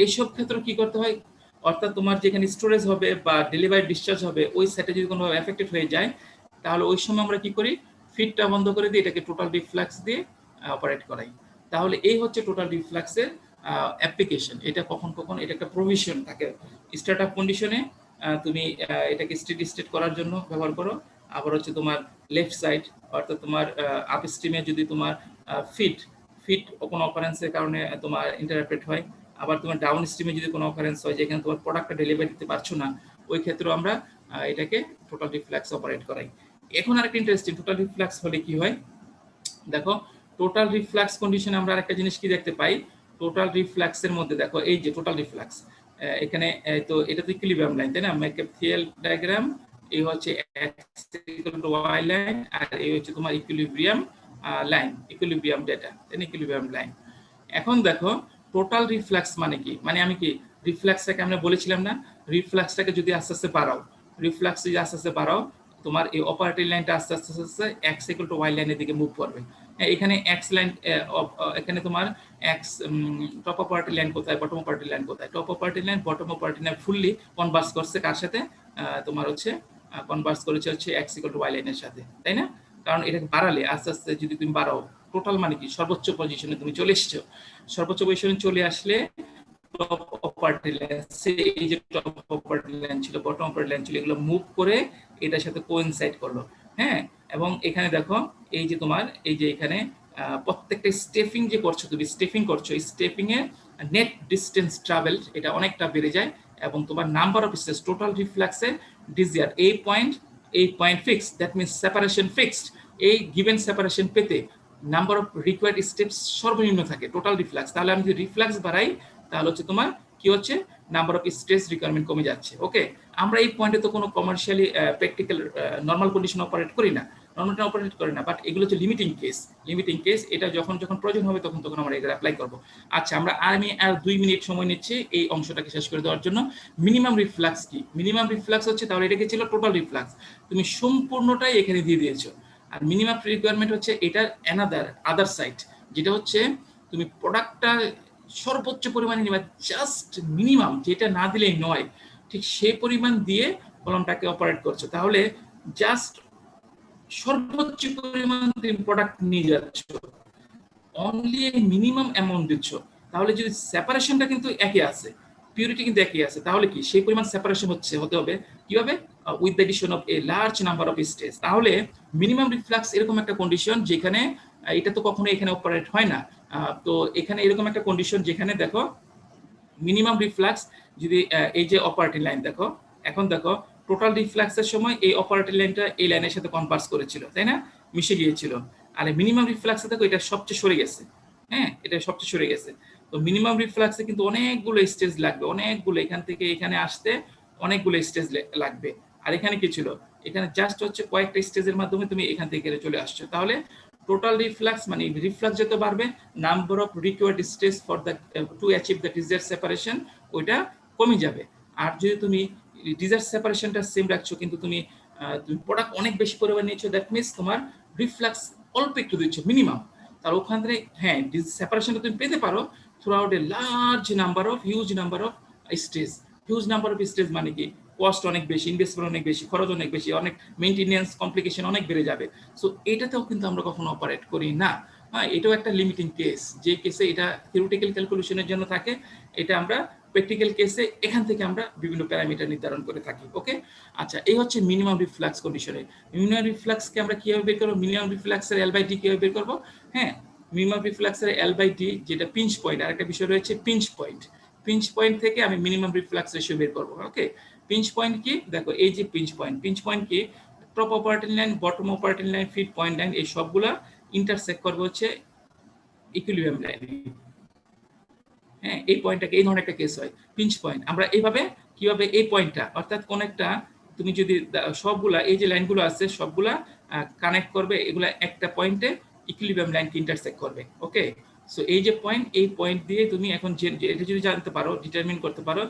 এইসব ক্ষেত্রে কি করতে হয়? অর্থাৎ তোমার যেখানে স্টোরেজ হবে বা ডেলিভারি ডিসচার্জ হবে, ওই সেটে যদি কোনোভাবে এফেক্টেড হয়ে যায়, তাহলে ওই সময় আমরা কি করি? ফিডটা বন্ধ করে দিয়ে এটাকে টোটাল রিফ্লেক্স দিয়ে অপারেট করাই। তাহলে এই হচ্ছে টোটাল রিফ্লেক্সের অ্যাপ্লিকেশন। এটা কখন এটা একটা প্রভিশন থাকে। স্টার্টআপ কন্ডিশনে তুমি এটাকে স্টেডি স্টেট করার জন্য ব্যবহার করো। আবার হচ্ছে তোমার লেফট সাইড, অর্থাৎ তোমার আপ স্ট্রিমে যদি তোমার ফিড কোনো অকারেন্সের কারণে তোমার ইন্টারপ্রেট হয়, আবার তোমার ডাউন স্ট্রিমে যদি কোনো অকারেন্স হয় যেখানে তোমার প্রোডাক্টটা ডেলিভারি দিতে পারছো না, ওই ক্ষেত্রেও আমরা এটাকে টোটাল রিফ্লেক্স অপারেট করাই। এখন আরেকটা ইন্টারেস্টিং, টোটাল রিফ্লেক্স হলে কি হয় দেখো। টোটাল রিফ্লেক্স কন্ডিশনে আমরা আরেকটা জিনিস কি দেখতে পাই, টোটাল রিফ্লেক্সের মধ্যে দেখো, এই যে টোটাল রিফ্লেক্স, এখানে তো এটা তো ইকুইলিব্রিয়াম লাইন, তাই না? ম্যাককেথিয়েল ডায়াগ্রাম, এই হচ্ছে x equal to y line, আর এই হচ্ছে তোমার ইকুইলিব্রিয়াম লাইন, ইকুইলিব্রিয়াম ডেটা, তাই না, ইকুইলিব্রিয়াম লাইন। এখন দেখো টোটাল রিফ্লেক্স মানে কি, মানে আমি কি রিফ্লেক্সটাকে আমরা বলেছিলাম না, রিফ্লেক্সটাকে যদি আস্তে আস্তে বাড়াও, রিফ্লেক্স যদি আস্তে আস্তে বাড়াও, তোমার এই অপারেটিং লাইনটা আস্তে আস্তে আস্তে এক্স ইকুয়াল টু ওয়াই লাইনের দিকে মুভ করবে। এখানে এক্স লাইন, এখানে তোমার এক্স টপ অপারেটিং লাইন কোথায়, বটম অপারেটিং লাইন কোথায়? Top operating line bottom operating line fully Converse করছে কার সাথে? তোমার হচ্ছে কনভার্স করেছে হচ্ছে এক্স ইকুয়াল টু ওয়াই লাইনের সাথে, তাই না? কারণ এটাকে বাড়ালে আস্তে আস্তে যদি তুমি বাড়াও, টোটাল মানে কি সর্বোচ্চ পজিশনে তুমি চলে এসছো, সর্বোচ্চ পজিশনে চলে আসলে টপ অপারেটিং লাইন, এই যে টপ অপারেটিং লাইন ছিল, বটম অপারেটিং লাইন ছিল, এগুলো মুভ করে এটার সাথে কোইনসাইড করলো, হ্যাঁ। এবং এখানে দেখো এই যে তোমার এই যে এখানে প্রত্যেকটা স্টেপিং যে করছো, তুমি স্টেপিং করছো, স্টেপিং এর নেট ডিস্টেন্স ট্রাভেল এটা অনেকটা বেড়ে যায়, এবং তোমার নাম্বার অফ স্টেপস টোটাল রিফ্লেক্সে ডিজিআর এই point fixed, that means separation fixed. এই গিভেন সেপারেশন পেতে নাম্বার অফ রিকোয়ার্ড স্টেপস সর্বনিম্ন থাকে টোটাল রিফ্লেক্স। তাহলে আমি যদি রিফ্লেক্স বাড়াই, তাহলে হচ্ছে তোমার কি হচ্ছে, নাম্বার অফ স্ট্রেস রিকোয়ারমেন্ট কমে যাচ্ছে। ওকে, আমরা এই পয়েন্টে তো কোনো commercially practical normal condition operate করি না, নর্মাল অপারেট করে না, বাট এগুলো হচ্ছে লিমিটিং কেস। এটা যখন যখন প্রয়োজন হবে তখন তখন আমরা এগুলো অ্যাপ্লাই করব। আচ্ছা, আমি আর 2 মিনিট সময় নিচ্ছি এই অংশটাকে শেষ করে দেওয়ার জন্য। মিনিমাম রিফ্লাক্স কি? মিনিমাম রিফ্লাক্স হচ্ছে, তাহলে এটা কি ছিল টোটাল রিফ্লাক্স, তুমি সম্পূর্ণটাই এখানে দিয়ে দিয়েছো। আর মিনিমাম রিকোয়ারমেন্ট হচ্ছে এটার আদার সাইড, যেটা হচ্ছে তুমি প্রোডাক্টটা সর্বোচ্চ পরিমাণে নিবা, জাস্ট মিনিমাম, যেটা না দিলেই নয়, ঠিক সেই পরিমাণ দিয়ে কলমটাকে অপারেট করছো। তাহলে জাস্ট সর্বোচ্চ পরিমাণ তুমি প্রোডাক্ট নিয়ে যাচ্ছ, অনলি মিনিমাম অ্যামাউন্ট দিচ্ছ। তাহলে যদি সেপারেশনটা কিন্তু একই আছে, পিউরিটি কিন্তু একই আছে, তাহলে কি সেই পরিমাণ সেপারেশন হতে হবে কিভাবে? With the edition of a large number of stage. তাহলে মিনিমাম রিফ্লাক্স এরকম একটা কন্ডিশন যেখানে এটা তো কখনো এখানে অপারেট হয় না। তো এখানে এরকম একটা কন্ডিশন যেখানে দেখো মিনিমাম রিফ্লাক্স, যদি এই যে অপারেটিং লাইন দেখো, এখন দেখো টোটাল রিফ্লাক্সের সময় এই অপারেটিং লাইনটা এই লাইনের সাথে কনভার্স করেছিল, তাই না, মিশে গিয়েছিল। আর মিনিমাম রিফ্লাক্সে দেখো এটা সবচেয়ে সরে গেছে, হ্যাঁ, এটা সবচেয়ে সরে গেছে। তো মিনিমাম রিফ্লাক্সে কিন্তু অনেকগুলো স্টেজ লাগবে, অনেকগুলো, এখান থেকে এখানে আসতে অনেকগুলো স্টেজ লাগবে। আর এখানে কি ছিল, এখানে জাস্ট হচ্ছে কয়েকটা স্টেজের মাধ্যমে তুমি এখান থেকে চলে আসছো। তাহলে টোটাল রিফ্লাক্স মানে রিফ্লাক্স যত বাড়বে, number of required stage for the to achieve the desired separation ওইটা কমে যাবে। আর যদি তুমি ডিজায়ার্ড সেপারেশনটা সেম রাখছো কিন্তু তুমি প্রোডাক্ট অনেক বেশি পরিমাণ নিচ্ছ, দ্যাট মিনস তোমার রিফ্লাক্স অল্প একটু দিচ্ছ মিনিমাম, তার ওখান থেকে হ্যাঁ সেপারেশনটা তুমি পেতে পারো through out a large number of huge number of stage. Huge number of stage মানে কি, কস্ট অনেক বেশি, ইনভেস্টমেন্ট অনেক বেশি, খরচ অনেক বেশি, অনেক মেইনটেনেন্স কমপ্লিকেশন অনেক বেড়ে যাবে। সো এটাতেও কিন্তু আমরা কখনো অপারেট করি না। হ্যাঁ, এটাও একটা লিমিটিং কেস, যে কেসে এটা থিওরিটিক্যাল ক্যালকুলেশনের জন্য থাকে, এটা আমরা প্র্যাকটিক্যাল কেসে এখান থেকে আমরা বিভিন্ন প্যারামিটার নির্ধারণ করে থাকি। ওকে, আচ্ছা, এই হচ্ছে মিনিমাম রিফ্লাক্স কন্ডিশনে। মিনিমাম রিফ্লাক্সকে আমরা কিভাবে বের করবো, মিনিমাম রিফ্লাক্সের L/D কিভাবে বের করবো? হ্যাঁ, মিনিমাম রিফ্লাক্সের L/D যেটা পিঞ্চ পয়েন্ট, আর একটা বিষয় রয়েছে পিঞ্চ পয়েন্ট। পিঞ্চ পয়েন্ট থেকে আমি মিনিমাম রিফ্লাক্স রেশিও বের করবো। ওকে, পিঞ্চ পয়েন্ট কি, দেখো এই যে পিঞ্চ পয়েন্ট কি, top operating line, bottom operating line, feed point line, এই সবগুলা ইন্টারসেক্ট করবে হচ্ছে ইকুইলিব্রিয়াম লাইন। হ্যাঁ, এই পয়েন্টটাকে, এই ধরনের একটা কেস হয় পিঞ্চ পয়েন্ট। আমরা এইভাবে কিভাবে এই পয়েন্টটা, অর্থাৎ কোন একটা তুমি যদি সবগুলা এই যে লাইনগুলো আছে সবগুলা কানেক্ট করবে, এগুলা একটা পয়েন্টে ইকুইলিব্রিয়াম লাইনকে ইন্টারসেক্ট করবে। ওকে, সো এই যে পয়েন্ট, এই পয়েন্ট দিয়ে তুমি এখন এটা যদি জানতে পারো, ডিটারমিন করতে পারো,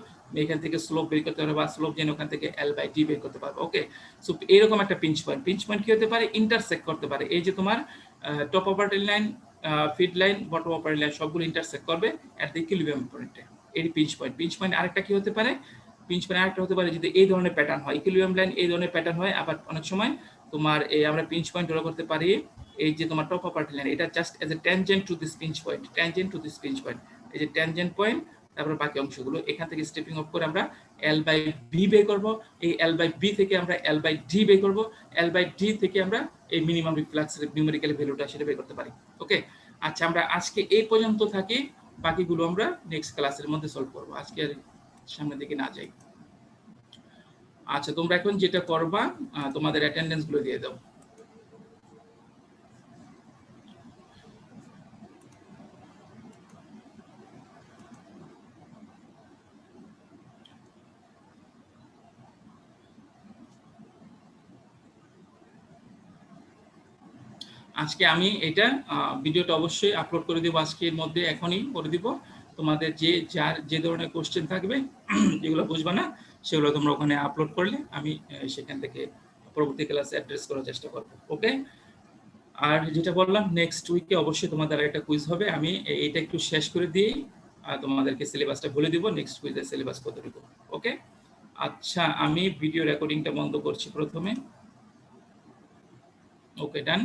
এখান থেকে স্লোপ বের করতে পারো, বা স্লোপ জেনে ওখান থেকে L/D বের করতে পারবে। ওকে, সো এরকম একটা পিঞ্চ পয়েন্ট কি হতে পারে, ইন্টারসেক্ট করতে পারে। এই যে তোমার top operating line, feed line, bottom operating line সবগুলো ইন্টারসেক্ট করবে এট দ্য ইকুইলিব্রিয়াম পয়েন্টে, এই পিঞ্চ পয়েন্ট। আরেকটা কি হতে পারে, পিঞ্চ পয়েন্ট আরেকটা হতে পারে যদি এই ধরনের প্যাটার্ন হয়, ইকুইলিব্রিয়াম লাইন এই ধরনের প্যাটার্ন হয়। আবার অনেক সময় তোমার এই আমরা পিঞ্চ পয়েন্ট ড্র করতে পারি, এই যে তোমার টপ অপারেটিং লাইন, এটা just as a tangent to this pinch point, এই যে ট্যানজেন্ট পয়েন্ট, তারপর বাকি অংশগুলো এখান থেকে স্টেপিং অফ করে আমরা L/B বের করব। এই L/B থেকে আমরা L/D বের করব। L/D থেকে আমরা এই মিনিমাম রিফ্লাক্সের নিউমেরিক্যাল ভ্যালুটা সেটা বের করতে পারি। ওকে, আচ্ছা, আমরা আজকে এই পর্যন্ত থাকি, বাকিগুলো আমরা নেক্সট ক্লাসের মধ্যে সলভ করব, আজকে আর সামনের দিকে না যাই। আচ্ছা, তোমরা এখন যেটা করবা, তোমাদের অ্যাটেন্ডেন্স গুলো দিয়ে দাও। আজকে আমি এটা ভিডিওটা অবশ্যই আপলোড করে দেবো, আজকের মধ্যে এখনই করে দিব। তোমাদের যে ধরনের কোশ্চেন থাকবে, যেগুলো বুঝবা না সেগুলো তোমরা ওখানে আপলোড করলে আমি সেখান থেকে পরবর্তী ক্লাসে অ্যাড্রেস করার চেষ্টা করবো। ওকে, আর যেটা বললাম, নেক্সট উইকে অবশ্যই তোমাদের একটা কুইজ হবে। আমি এটা একটু শেষ করে দিয়েই তোমাদেরকে সিলেবাসটা বলে দিব, নেক্সট কুইজের সিলেবাস কতটুকু। ওকে, আচ্ছা, আমি ভিডিও রেকর্ডিংটা বন্ধ করছি প্রথমে। ওকে, ডান।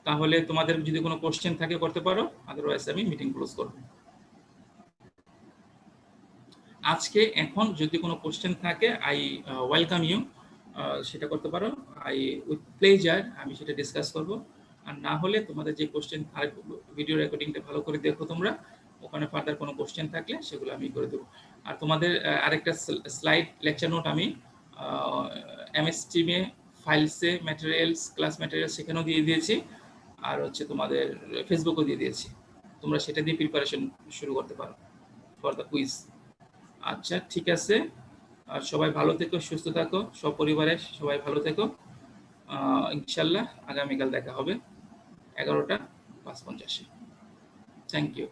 তাহলে তোমাদের যদি কোনো কোশ্চেন থাকে করতে পারো, আদারওয়াইজ আমি মিটিং ক্লোজ করব। আজকে এখন যদি কোনো কোশ্চেন থাকে, আই ওয়েলকাম ইউ, সেটা করতে পারো। আই উইথ প্লেজার আমি সেটা ডিসকাস করব। আর না হলে তোমাদের যে কোশ্চেন, আর ভিডিও রেকর্ডিংটা ভালো করে দেখো তোমরা, ওখানে ফার্দার কোনো কোশ্চেন থাকলে সেগুলো আমি করে দেবো। আর তোমাদের আরেকটা স্লাইড লেকচার নোট আমি MS টিমে, ফাইলসে, ম্যাটেরিয়ালস, ক্লাস ম্যাটেরিয়ালস সেখানেও দিয়ে দিয়েছি, আর হচ্ছে তোমাদের ফেসবুকও দিয়ে দিয়েছি। তোমরা সেটা দিয়ে প্রিপারেশন শুরু করতে পারো ফর দ্য কুইজ। আচ্ছা, ঠিক আছে। আর সবাই ভালো থেকো, সুস্থ থাকো, সপরিবারে সবাই ভালো থেকো। ইনশাল্লাহ আগামীকাল দেখা হবে 11টা 5:50। Thank you.